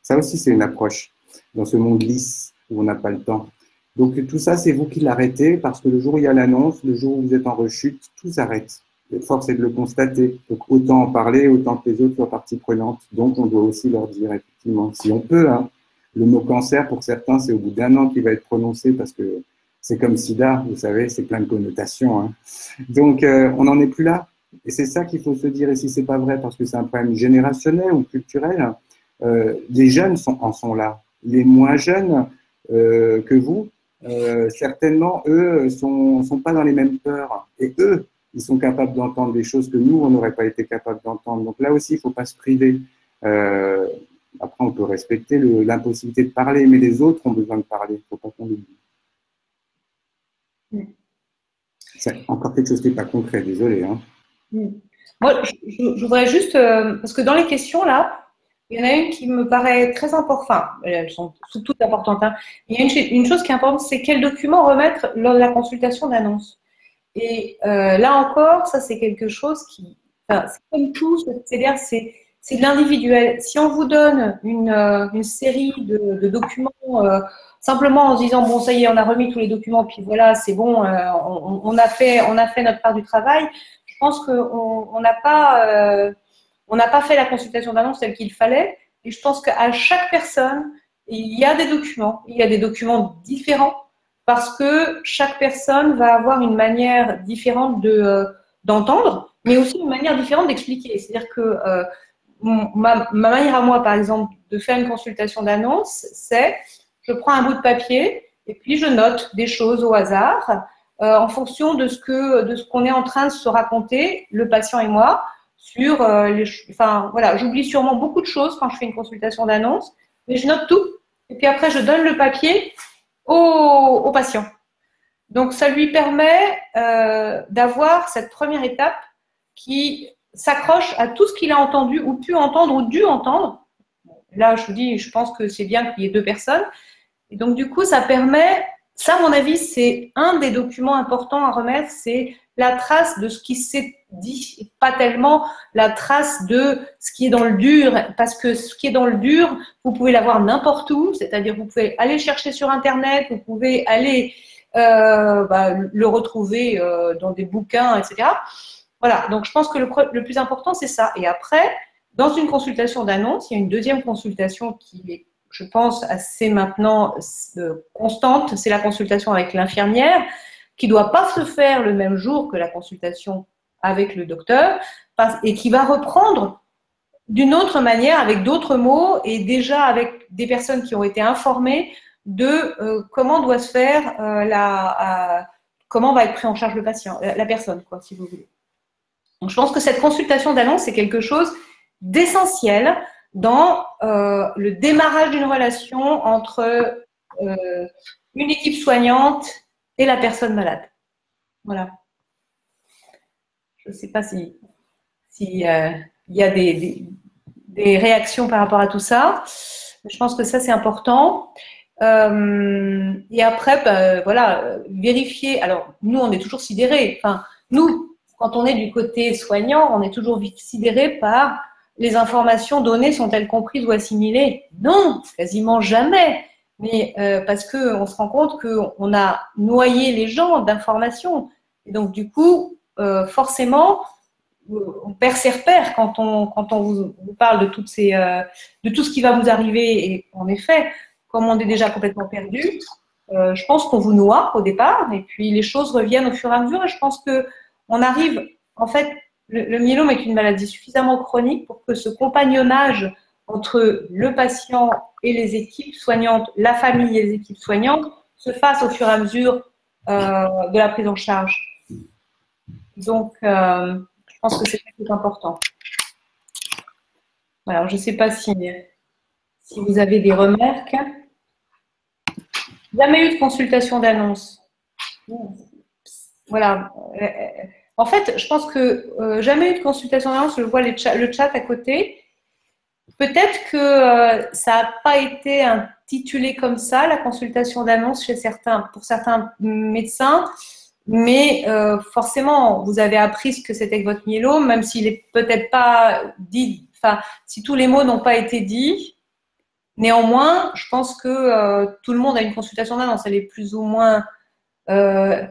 ça aussi, c'est une approche dans ce monde lisse où on n'a pas le temps. Donc, tout ça, c'est vous qui l'arrêtez parce que le jour où il y a l'annonce, le jour où vous êtes en rechute, tout s'arrête. Force est de le constater. Donc, autant en parler, autant que les autres soient partie prenante. Donc, on doit aussi leur dire, effectivement, si on peut. Hein, le mot cancer, pour certains, c'est au bout d'un an qu'il va être prononcé parce que c'est comme sida, vous savez, c'est plein de connotations. Hein. Donc, on n'en est plus là. Et c'est ça qu'il faut se dire. Et si ce n'est pas vrai, parce que c'est un problème générationnel ou culturel, les jeunes en sont là. Les moins jeunes que vous, certainement, eux, sont pas dans les mêmes peurs. Et eux, ils sont capables d'entendre des choses que nous, on n'aurait pas été capables d'entendre. Donc là aussi, il ne faut pas se priver. Après, on peut respecter l'impossibilité de parler, mais les autres ont besoin de parler. Il ne faut pas qu'on l'oublie. C'est encore quelque chose qui n'est pas concret, désolé. Hein. Moi, je voudrais juste, parce que dans les questions, là, il y en a une qui me paraît très importante, enfin, elles sont toutes importantes. Hein. Il y a une chose qui est importante, c'est quels documents remettre lors de la consultation d'annonce. Et là encore, ça c'est quelque chose qui, enfin, c'est comme tout, c'est-à-dire c'est de l'individuel. Si on vous donne une série de documents simplement en se disant bon ça y est, on a remis tous les documents, puis voilà, c'est bon, on a fait notre part du travail. je pense qu'on n'a pas fait la consultation d'annonce telle qu'il fallait. Et je pense qu'à chaque personne, il y a des documents différents parce que chaque personne va avoir une manière différente d'entendre, mais aussi une manière différente d'expliquer. C'est-à-dire que ma manière à moi, par exemple, de faire une consultation d'annonce, c'est je prends un bout de papier et puis je note des choses au hasard en fonction de ce qu'on est en train de se raconter, le patient et moi, sur enfin voilà, j'oublie sûrement beaucoup de choses quand je fais une consultation d'annonce, mais je note tout. Et puis après, je donne le papier au patient. Donc, ça lui permet d'avoir cette première étape qui s'accroche à tout ce qu'il a entendu ou pu entendre ou dû entendre. Là, je vous dis, je pense que c'est bien qu'il y ait deux personnes. Et donc, du coup, ça permet, ça, à mon avis, c'est un des documents importants à remettre, c'est la trace de ce qui s'est dit, pas tellement la trace de ce qui est dans le dur, parce que ce qui est dans le dur, vous pouvez l'avoir n'importe où, c'est-à-dire vous pouvez aller le chercher sur Internet, vous pouvez aller le retrouver dans des bouquins, etc. Voilà, donc je pense que le plus important, c'est ça. Et après, dans une consultation d'annonce, il y a une deuxième consultation qui est, je pense, assez maintenant constante, c'est la consultation avec l'infirmière, qui ne doit pas se faire le même jour que la consultation avec le docteur, et qui va reprendre d'une autre manière, avec d'autres mots, et déjà avec des personnes qui ont été informées de comment doit se faire comment va être pris en charge le patient, la personne, quoi, si vous voulez. Donc, je pense que cette consultation d'annonce, c'est quelque chose d'essentiel dans le démarrage d'une relation entre une équipe soignante et la personne malade. Voilà. Je ne sais pas s'il y a des réactions par rapport à tout ça. Je pense que ça, c'est important. Et après, voilà, vérifier. Alors, nous, on est toujours sidérés. Enfin, nous, quand on est du côté soignant, on est toujours sidérés par les informations données sont-elles comprises ou assimilées? Non, quasiment jamais. Mais parce qu'on se rend compte qu'on a noyé les gens d'informations. Et donc, du coup, forcément, on perd ses repères quand on vous parle de tout ce qui va vous arriver. Et en effet, comme on est déjà complètement perdu, je pense qu'on vous noie au départ. Et puis, les choses reviennent au fur et à mesure. Et je pense qu'on arrive, en fait, le myélome est une maladie suffisamment chronique pour que ce compagnonnage entre le patient et les équipes soignantes, la famille et les équipes soignantes, se fasse au fur et à mesure de la prise en charge. Donc, je pense que c'est très important. Alors, je ne sais pas si vous avez des remarques. Jamais eu de consultation d'annonce. Voilà. En fait, je pense que jamais eu de consultation d'annonce, je vois le chat à côté. Peut-être que ça n'a pas été intitulé comme ça, la consultation d'annonce pour certains médecins, mais forcément, vous avez appris ce que c'était que votre myélome, même s'il n'est peut-être pas dit, enfin, si tous les mots n'ont pas été dits. Néanmoins, je pense que tout le monde a une consultation d'annonce. Elle est plus ou moins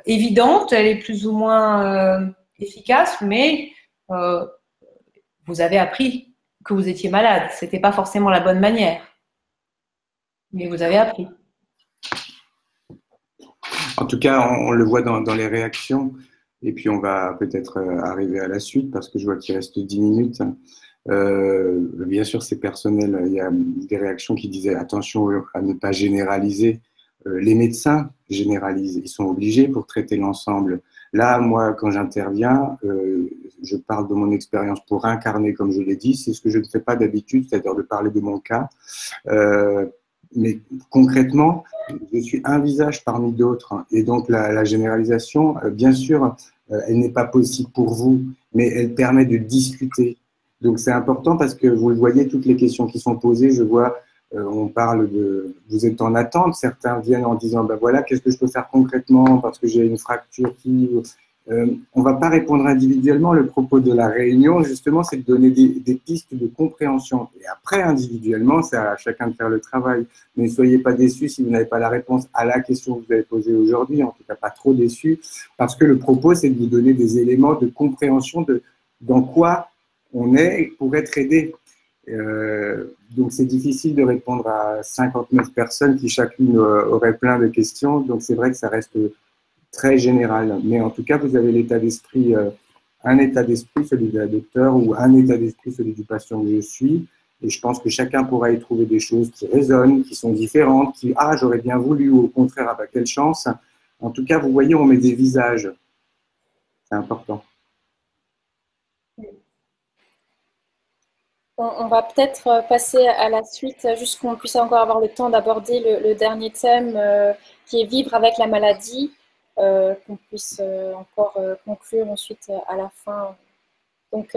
évidente, elle est plus ou moins efficace, mais vous avez appris que vous étiez malade. Ce n'était pas forcément la bonne manière, mais vous avez appris. En tout cas, on le voit dans les réactions, et puis on va peut-être arriver à la suite, parce que je vois qu'il reste 10 minutes. Bien sûr, c'est personnel. Il y a des réactions qui disaient attention à ne pas généraliser. Les médecins généralisent, ils sont obligés pour traiter l'ensemble. Là, moi, quand j'interviens, je parle de mon expérience pour incarner, comme je l'ai dit, c'est ce que je ne fais pas d'habitude, c'est-à-dire de parler de mon cas. Mais concrètement, je suis un visage parmi d'autres. Et donc, la généralisation, bien sûr, elle n'est pas possible pour vous, mais elle permet de discuter. Donc, c'est important parce que vous le voyez, toutes les questions qui sont posées, je vois, on parle de, vous êtes en attente, certains viennent en disant, ben voilà, qu'est-ce que je peux faire concrètement parce que j'ai une fracture qui… On ne va pas répondre individuellement. Le propos de la réunion, justement, c'est de donner des pistes de compréhension. Et après, individuellement, c'est à chacun de faire le travail. Mais ne soyez pas déçus si vous n'avez pas la réponse à la question que vous avez posée aujourd'hui. En tout cas, pas trop déçus. Parce que le propos, c'est de vous donner des éléments de compréhension de dans quoi on est pour être aidé. Donc, c'est difficile de répondre à 59 personnes qui chacune aurait plein de questions. Donc, c'est vrai que ça reste très général. Mais en tout cas, vous avez l'état d'esprit, un état d'esprit, celui de la docteure, ou un état d'esprit, celui du patient que je suis. Et je pense que chacun pourra y trouver des choses qui résonnent, qui sont différentes, qui, ah, j'aurais bien voulu, ou au contraire, ah, bah, quelle chance. En tout cas, vous voyez, on met des visages. C'est important. On va peut-être passer à la suite, juste qu'on puisse encore avoir le temps d'aborder le dernier thème qui est vivre avec la maladie, qu'on puisse encore conclure ensuite à la fin. Donc,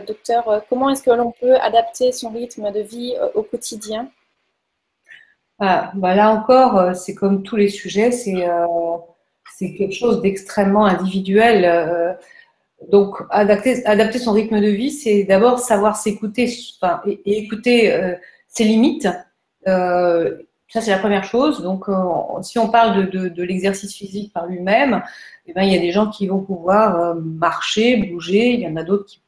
docteur, comment est-ce que l'on peut adapter son rythme de vie au quotidien? Ah, bah là encore, c'est comme tous les sujets, c'est quelque chose d'extrêmement individuel. Donc, adapter son rythme de vie, c'est d'abord savoir s'écouter, enfin, et écouter ses limites. Ça, c'est la première chose. Donc, si on parle de l'exercice physique par lui-même, eh ben, il y a des gens qui vont pouvoir marcher, bouger. Il y en a d'autres qui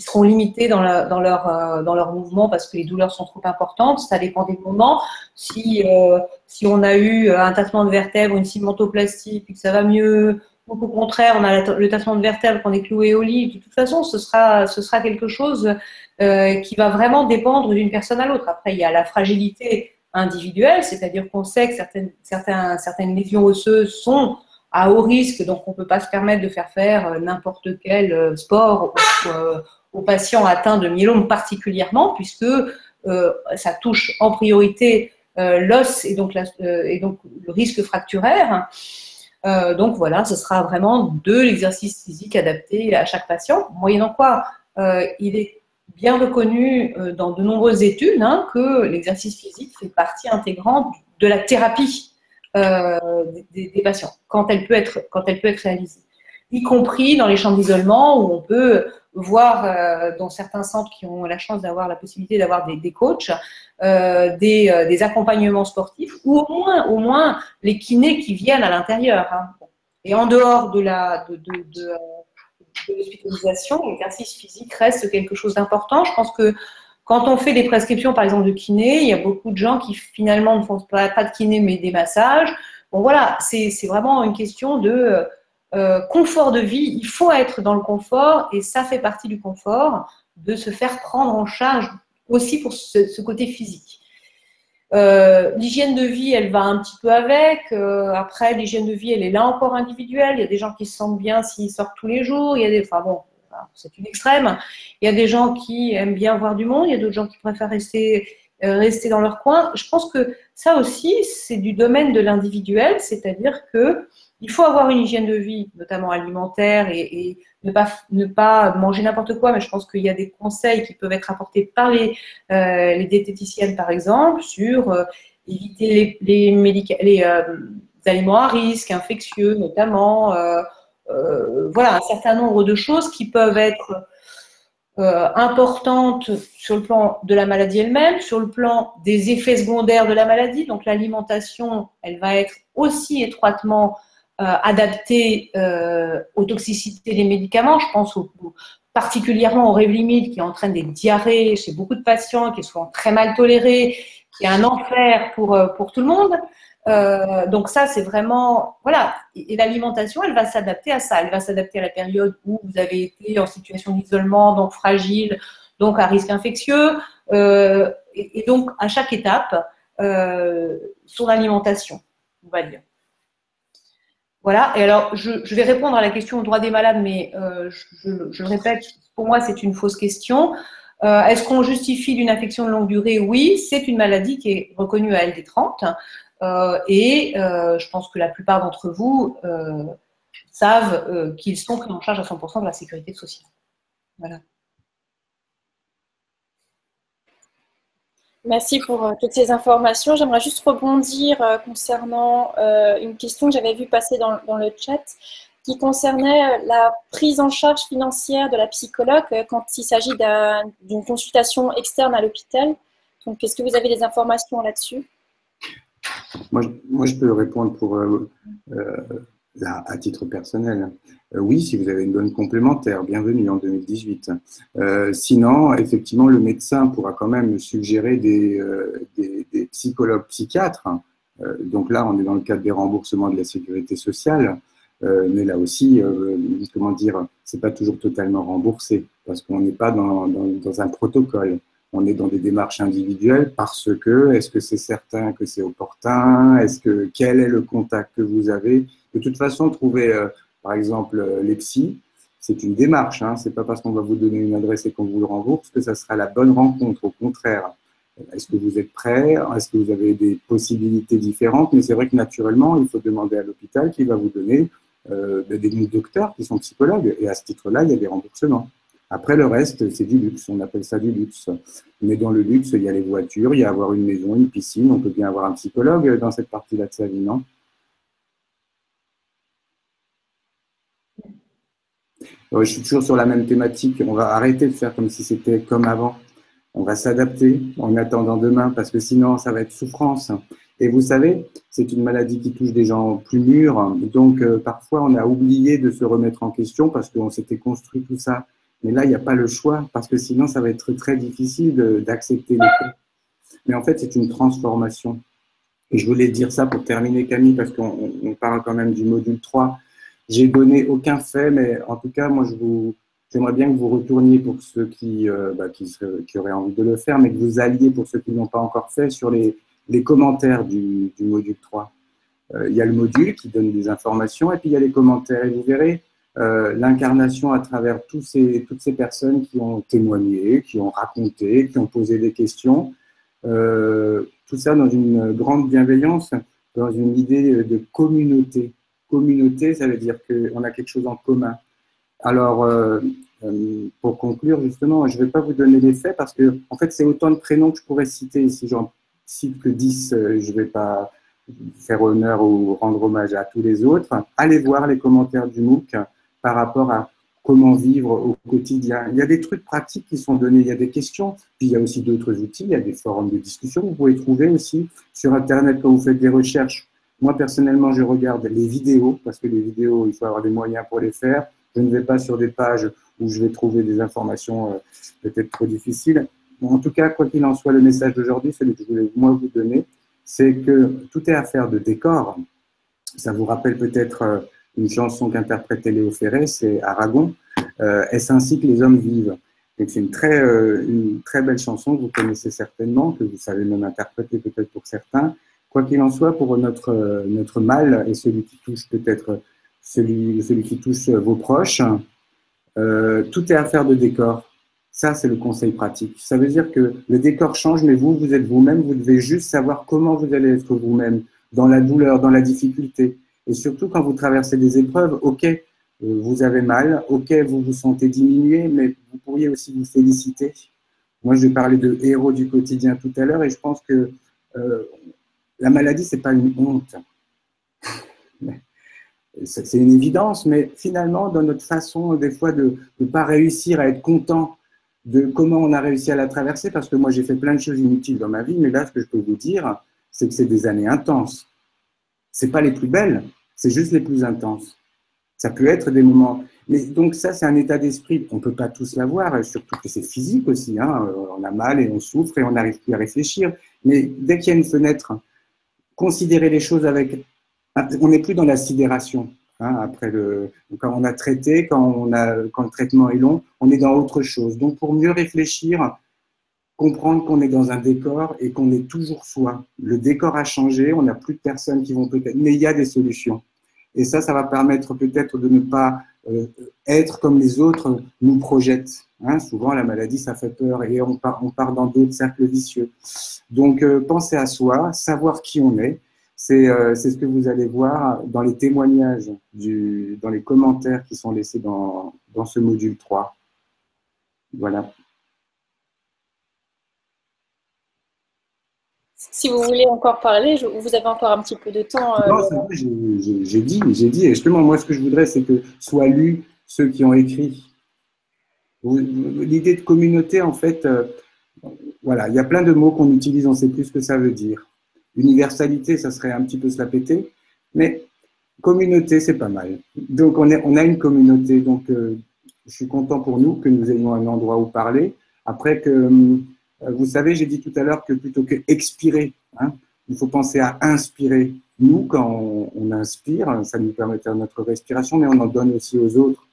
seront limités dans leur mouvement parce que les douleurs sont trop importantes. Ça dépend des moments. Si on a eu un tassement de vertèbres, une cimentoplastie, puis que ça va mieux, donc, au contraire, on a le tassement de vertèbres qu'on est cloué au lit. De toute façon, ce sera quelque chose qui va vraiment dépendre d'une personne à l'autre. Après, il y a la fragilité individuelle, c'est-à-dire qu'on sait que certaines lésions osseuses sont à haut risque, donc on ne peut pas se permettre de faire n'importe quel sport aux patients atteints de myélome particulièrement, puisque ça touche en priorité l'os et donc le risque fracturaire. Donc voilà, ce sera vraiment de l'exercice physique adapté à chaque patient, moyennant quoi il est bien reconnu dans de nombreuses études que l'exercice physique fait partie intégrante de la thérapie des patients quand elle peut être réalisée, y compris dans les chambres d'isolement où on peut voir dans certains centres qui ont la chance d'avoir la possibilité d'avoir des coachs, des accompagnements sportifs ou au moins les kinés qui viennent à l'intérieur. Et en dehors de l'hospitalisation, l'exercice physique reste quelque chose d'important. Je pense que quand on fait des prescriptions, par exemple, de kiné, il y a beaucoup de gens qui finalement ne font pas de kiné mais des massages. Bon voilà, c'est vraiment une question de confort de vie. Il faut être dans le confort et ça fait partie du confort de se faire prendre en charge aussi pour ce côté physique. L'hygiène de vie, elle va un petit peu avec. Après, l'hygiène de vie, elle est là encore individuelle. Il y a des gens qui se sentent bien s'ils sortent tous les jours. Il y a des, enfin bon, c'est une extrême. Il y a des gens qui aiment bien voir du monde. Il y a d'autres gens qui préfèrent rester dans leur coin. Je pense que ça aussi, c'est du domaine de l'individuel, c'est-à-dire que il faut avoir une hygiène de vie, notamment alimentaire, et ne pas manger n'importe quoi, mais je pense qu'il y a des conseils qui peuvent être apportés par les diététiciennes, par exemple, sur éviter les aliments à risque, infectieux notamment. Voilà, un certain nombre de choses qui peuvent être importantes sur le plan de la maladie elle-même, sur le plan des effets secondaires de la maladie. Donc l'alimentation, elle va être aussi étroitement adaptée aux toxicités des médicaments. Je pense particulièrement au Revlimid qui entraîne des diarrhées chez beaucoup de patients, qui est souvent très mal toléré, qui est un enfer pour tout le monde. Donc ça, c'est vraiment… Voilà. Et l'alimentation, elle va s'adapter à ça. Elle va s'adapter à la période où vous avez été en situation d'isolement, donc fragile, donc à risque infectieux. Et donc, à chaque étape, son alimentation, on va dire. Voilà. Et alors, je vais répondre à la question au droit des malades, mais je le répète, pour moi, c'est une fausse question. Est-ce qu'on justifie d'une infection de longue durée? Oui, c'est une maladie qui est reconnue à LD30. Je pense que la plupart d'entre vous savent qu'ils sont pris en charge à 100% de la sécurité sociale. Voilà. Merci pour toutes ces informations. J'aimerais juste rebondir concernant une question que j'avais vue passer dans le chat qui concernait la prise en charge financière de la psychologue quand il s'agit d'une consultation externe à l'hôpital. Donc, est-ce que vous avez des informations là-dessus? Moi, je peux répondre à titre personnel. Oui, si vous avez une bonne complémentaire, bienvenue en 2018. Sinon, effectivement, le médecin pourra quand même suggérer des psychologues psychiatres. Donc là, on est dans le cadre des remboursements de la sécurité sociale. Mais là aussi, comment dire, c'est pas toujours totalement remboursé parce qu'on n'est pas dans un protocole. On est dans des démarches individuelles parce que, est-ce que c'est certain que c'est opportun? Quel est le contact que vous avez? De toute façon, trouver, par exemple, les psys, c'est une démarche. Hein, c'est pas parce qu'on va vous donner une adresse et qu'on vous le rembourse que ça sera la bonne rencontre. Au contraire. Est-ce que vous êtes prêt? Est-ce que vous avez des possibilités différentes? Mais c'est vrai que naturellement, il faut demander à l'hôpital qui va vous donner des docteurs qui sont psychologues. Et à ce titre-là, il y a des remboursements. Après, le reste, c'est du luxe. On appelle ça du luxe. Mais dans le luxe, il y a les voitures, il y a avoir une maison, une piscine. On peut bien avoir un psychologue dans cette partie-là de sa vie, non? Je suis toujours sur la même thématique. On va arrêter de faire comme si c'était comme avant. On va s'adapter en attendant demain parce que sinon, ça va être souffrance. Et vous savez, c'est une maladie qui touche des gens plus mûrs. Donc, parfois, on a oublié de se remettre en question parce qu'on s'était construit tout ça. Mais là, il n'y a pas le choix parce que sinon, ça va être très difficile d'accepter les faits. Mais en fait, c'est une transformation. Et je voulais dire ça pour terminer, Camille, parce qu'on parle quand même du module 3. J'ai donné aucun fait, mais en tout cas, moi, j'aimerais bien que vous retourniez pour ceux qui auraient envie de le faire, mais que vous alliez pour ceux qui ne l'ont pas encore fait sur les commentaires du module 3. Il y a le module qui donne des informations et puis il y a les commentaires. Et vous verrez l'incarnation à travers toutes ces personnes qui ont témoigné, qui ont raconté, qui ont posé des questions. Tout ça dans une grande bienveillance, dans une idée de communauté. Communauté, ça veut dire qu'on a quelque chose en commun. Alors, pour conclure, justement, je ne vais pas vous donner les faits parce que, en fait, c'est autant de prénoms que je pourrais citer. Si j'en cite que 10, je ne vais pas faire honneur ou rendre hommage à tous les autres. Allez voir les commentaires du MOOC par rapport à comment vivre au quotidien. Il y a des trucs pratiques qui sont donnés, il y a des questions, puis il y a aussi d'autres outils, il y a des forums de discussion que vous pouvez trouver aussi sur Internet quand vous faites des recherches. Moi, personnellement, je regarde les vidéos, parce que les vidéos, il faut avoir des moyens pour les faire. Je ne vais pas sur des pages où je vais trouver des informations peut-être trop difficiles. En tout cas, quoi qu'il en soit, le message d'aujourd'hui, celui que je voulais moi vous donner, c'est que tout est affaire de décor. Ça vous rappelle peut-être une chanson qu'interprétait Léo Ferré, c'est Aragon. Est-ce ainsi que les hommes vivent? C'est une très belle chanson que vous connaissez certainement, que vous savez même interpréter peut-être pour certains. Quoi qu'il en soit, pour notre mal et celui qui touche peut-être celui qui touche vos proches, tout est affaire de décor. Ça, c'est le conseil pratique. Ça veut dire que le décor change, mais vous êtes vous-même. Vous devez juste savoir comment vous allez être vous-même, dans la douleur, dans la difficulté. Et surtout, quand vous traversez des épreuves, ok, vous avez mal, ok, vous vous sentez diminué, mais vous pourriez aussi vous féliciter. Moi, je vais parler de héros du quotidien tout à l'heure, et je pense que la maladie, c'est pas une honte. C'est une évidence, mais finalement, dans notre façon, des fois, de ne pas réussir à être content de comment on a réussi à la traverser, parce que moi, j'ai fait plein de choses inutiles dans ma vie, mais là, ce que je peux vous dire, c'est que c'est des années intenses. C'est pas les plus belles, c'est juste les plus intenses. Ça peut être des moments... Mais donc ça, c'est un état d'esprit. On ne peut pas tous l'avoir, surtout que c'est physique aussi. Hein. On a mal et on souffre et on n'arrive plus à réfléchir. Mais dès qu'il y a une fenêtre, considérer les choses avec... On n'est plus dans la sidération. Hein, quand on a traité, quand le traitement est long, on est dans autre chose. Donc, pour mieux réfléchir, comprendre qu'on est dans un décor et qu'on est toujours soi. Le décor a changé, on n'a plus de personnes qui vont peut-être... Mais il y a des solutions. Et ça va permettre peut-être de ne pas être comme les autres nous projettent. Hein, souvent, la maladie, ça fait peur et on part dans d'autres cercles vicieux. Donc, pensez à soi, savoir qui on est. C'est ce que vous allez voir dans les témoignages, dans les commentaires qui sont laissés dans ce module 3. Voilà. Si vous voulez encore parler, vous avez encore un petit peu de temps. Non, c'est vrai, j'ai dit. Et justement, moi, ce que je voudrais, c'est que soient lus ceux qui ont écrit. L'idée de communauté, en fait, voilà, il y a plein de mots qu'on utilise, on ne sait plus ce que ça veut dire. Universalité, ça serait un petit peu se la péter, mais communauté, c'est pas mal. Donc, on a une communauté, donc je suis content pour nous que nous ayons un endroit où parler. Après que, vous savez, j'ai dit tout à l'heure que plutôt que expirer, hein, il faut penser à inspirer. Nous, quand on inspire, ça nous permet de faire notre respiration, mais on en donne aussi aux autres.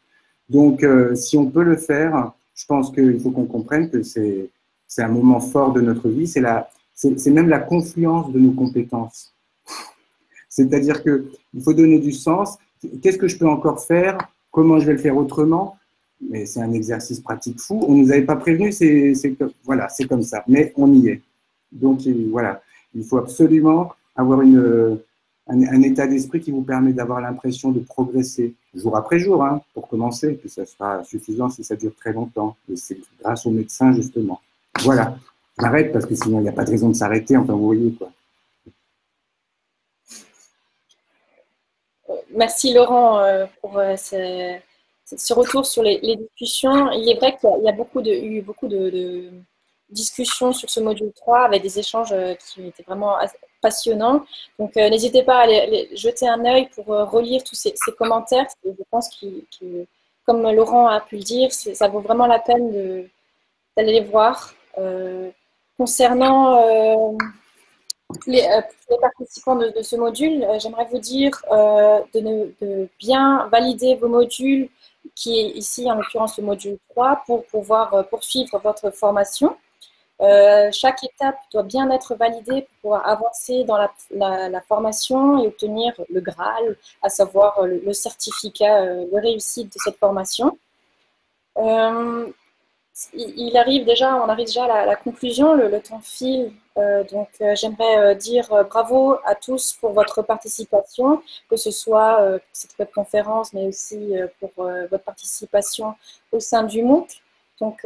Donc, si on peut le faire, je pense qu'il faut qu'on comprenne que c'est un moment fort de notre vie, c'est même la confluence de nos compétences. C'est-à-dire qu'il faut donner du sens. Qu'est-ce que je peux encore faire? Comment je vais le faire autrement? Mais c'est un exercice pratique fou. On ne nous avait pas prévenu, voilà, c'est comme ça. Mais on y est. Donc, voilà, il faut absolument avoir un état d'esprit qui vous permet d'avoir l'impression de progresser jour après jour, hein, pour commencer, puis ça sera suffisant si ça dure très longtemps. Et c'est grâce aux médecins, justement. Voilà, j'arrête parce que sinon, il n'y a pas de raison de s'arrêter, enfin, vous voyez, quoi. Merci Laurent pour ce retour sur les discussions. Il est vrai qu'il y a eu beaucoup de discussions sur ce module 3 avec des échanges qui étaient vraiment passionnants. Donc, n'hésitez pas à aller jeter un œil pour relire tous ces commentaires. Je pense que, comme Laurent a pu le dire, ça vaut vraiment la peine d'aller les voir. Concernant les participants de ce module, j'aimerais vous dire de bien valider vos modules, qui est ici en l'occurrence le module 3, pour pouvoir poursuivre votre formation. Chaque étape doit bien être validée pour pouvoir avancer dans la formation et obtenir le Graal, à savoir le certificat de réussite de cette formation. On arrive déjà à la conclusion, le temps file, donc j'aimerais dire bravo à tous pour votre participation, que ce soit pour cette webconférence, mais aussi pour votre participation au sein du MOOC. Donc,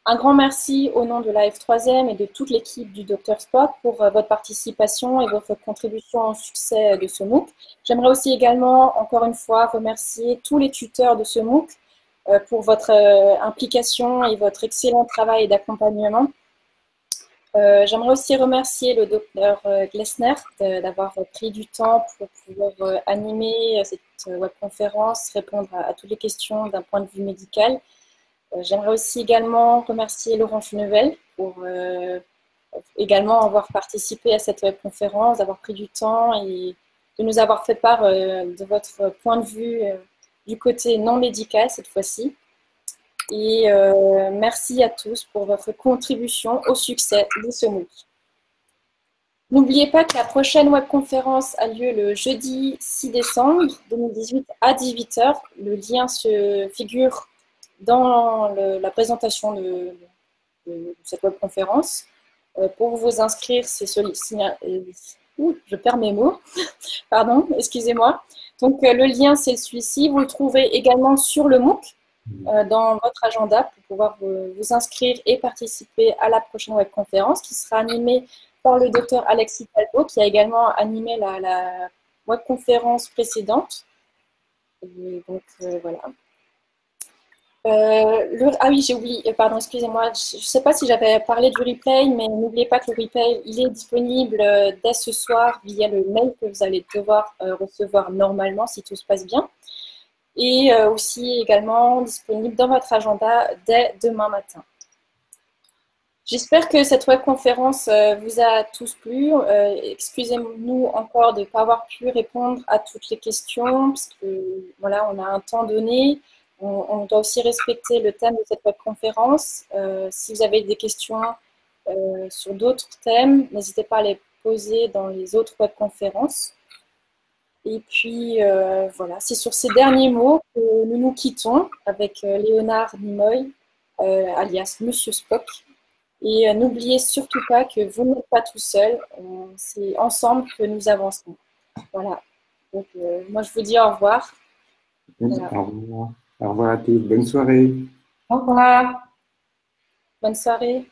un grand merci au nom de la F3E et de toute l'équipe du Dr Sport pour votre participation et votre contribution au succès de ce MOOC. J'aimerais aussi également, encore une fois, remercier tous les tuteurs de ce MOOC pour votre implication et votre excellent travail d'accompagnement. J'aimerais aussi remercier le Dr Glessner d'avoir pris du temps pour pouvoir animer cette webconférence, répondre à toutes les questions d'un point de vue médical. J'aimerais aussi également remercier Laurent Chenevel pour également avoir participé à cette webconférence, d'avoir pris du temps et de nous avoir fait part de votre point de vue du côté non médical cette fois-ci. Et merci à tous pour votre contribution au succès de ce MOOC. N'oubliez pas que la prochaine webconférence a lieu le jeudi 6 décembre 2018 à 18 h. Le lien se figure dans la présentation de cette webconférence. Pour vous inscrire, c'est je perds mes mots. Pardon, excusez-moi. Donc, le lien, c'est celui-ci. Vous le trouvez également sur le MOOC, dans votre agenda, pour pouvoir vous inscrire et participer à la prochaine webconférence qui sera animée par le docteur Alexis Talbot, qui a également animé la webconférence précédente. Et donc, voilà. Ah oui, j'ai oublié, pardon, excusez-moi, je ne sais pas si j'avais parlé du replay, mais n'oubliez pas que le replay, il est disponible dès ce soir via le mail que vous allez devoir recevoir normalement si tout se passe bien. Et aussi également disponible dans votre agenda dès demain matin. J'espère que cette webconférence vous a tous plu. Excusez-nous encore de ne pas avoir pu répondre à toutes les questions, parce que voilà, on a un temps donné. On doit aussi respecter le thème de cette webconférence. Si vous avez des questions sur d'autres thèmes, n'hésitez pas à les poser dans les autres webconférences. Et puis, voilà, c'est sur ces derniers mots que nous nous quittons avec Léonard Nimoy, alias Monsieur Spock. Et n'oubliez surtout pas que vous n'êtes pas tout seul, c'est ensemble que nous avançons. Voilà. Donc, moi, je vous dis au revoir. Voilà. Au revoir. Au revoir à tous. Bonne soirée. Au revoir. Bonne soirée.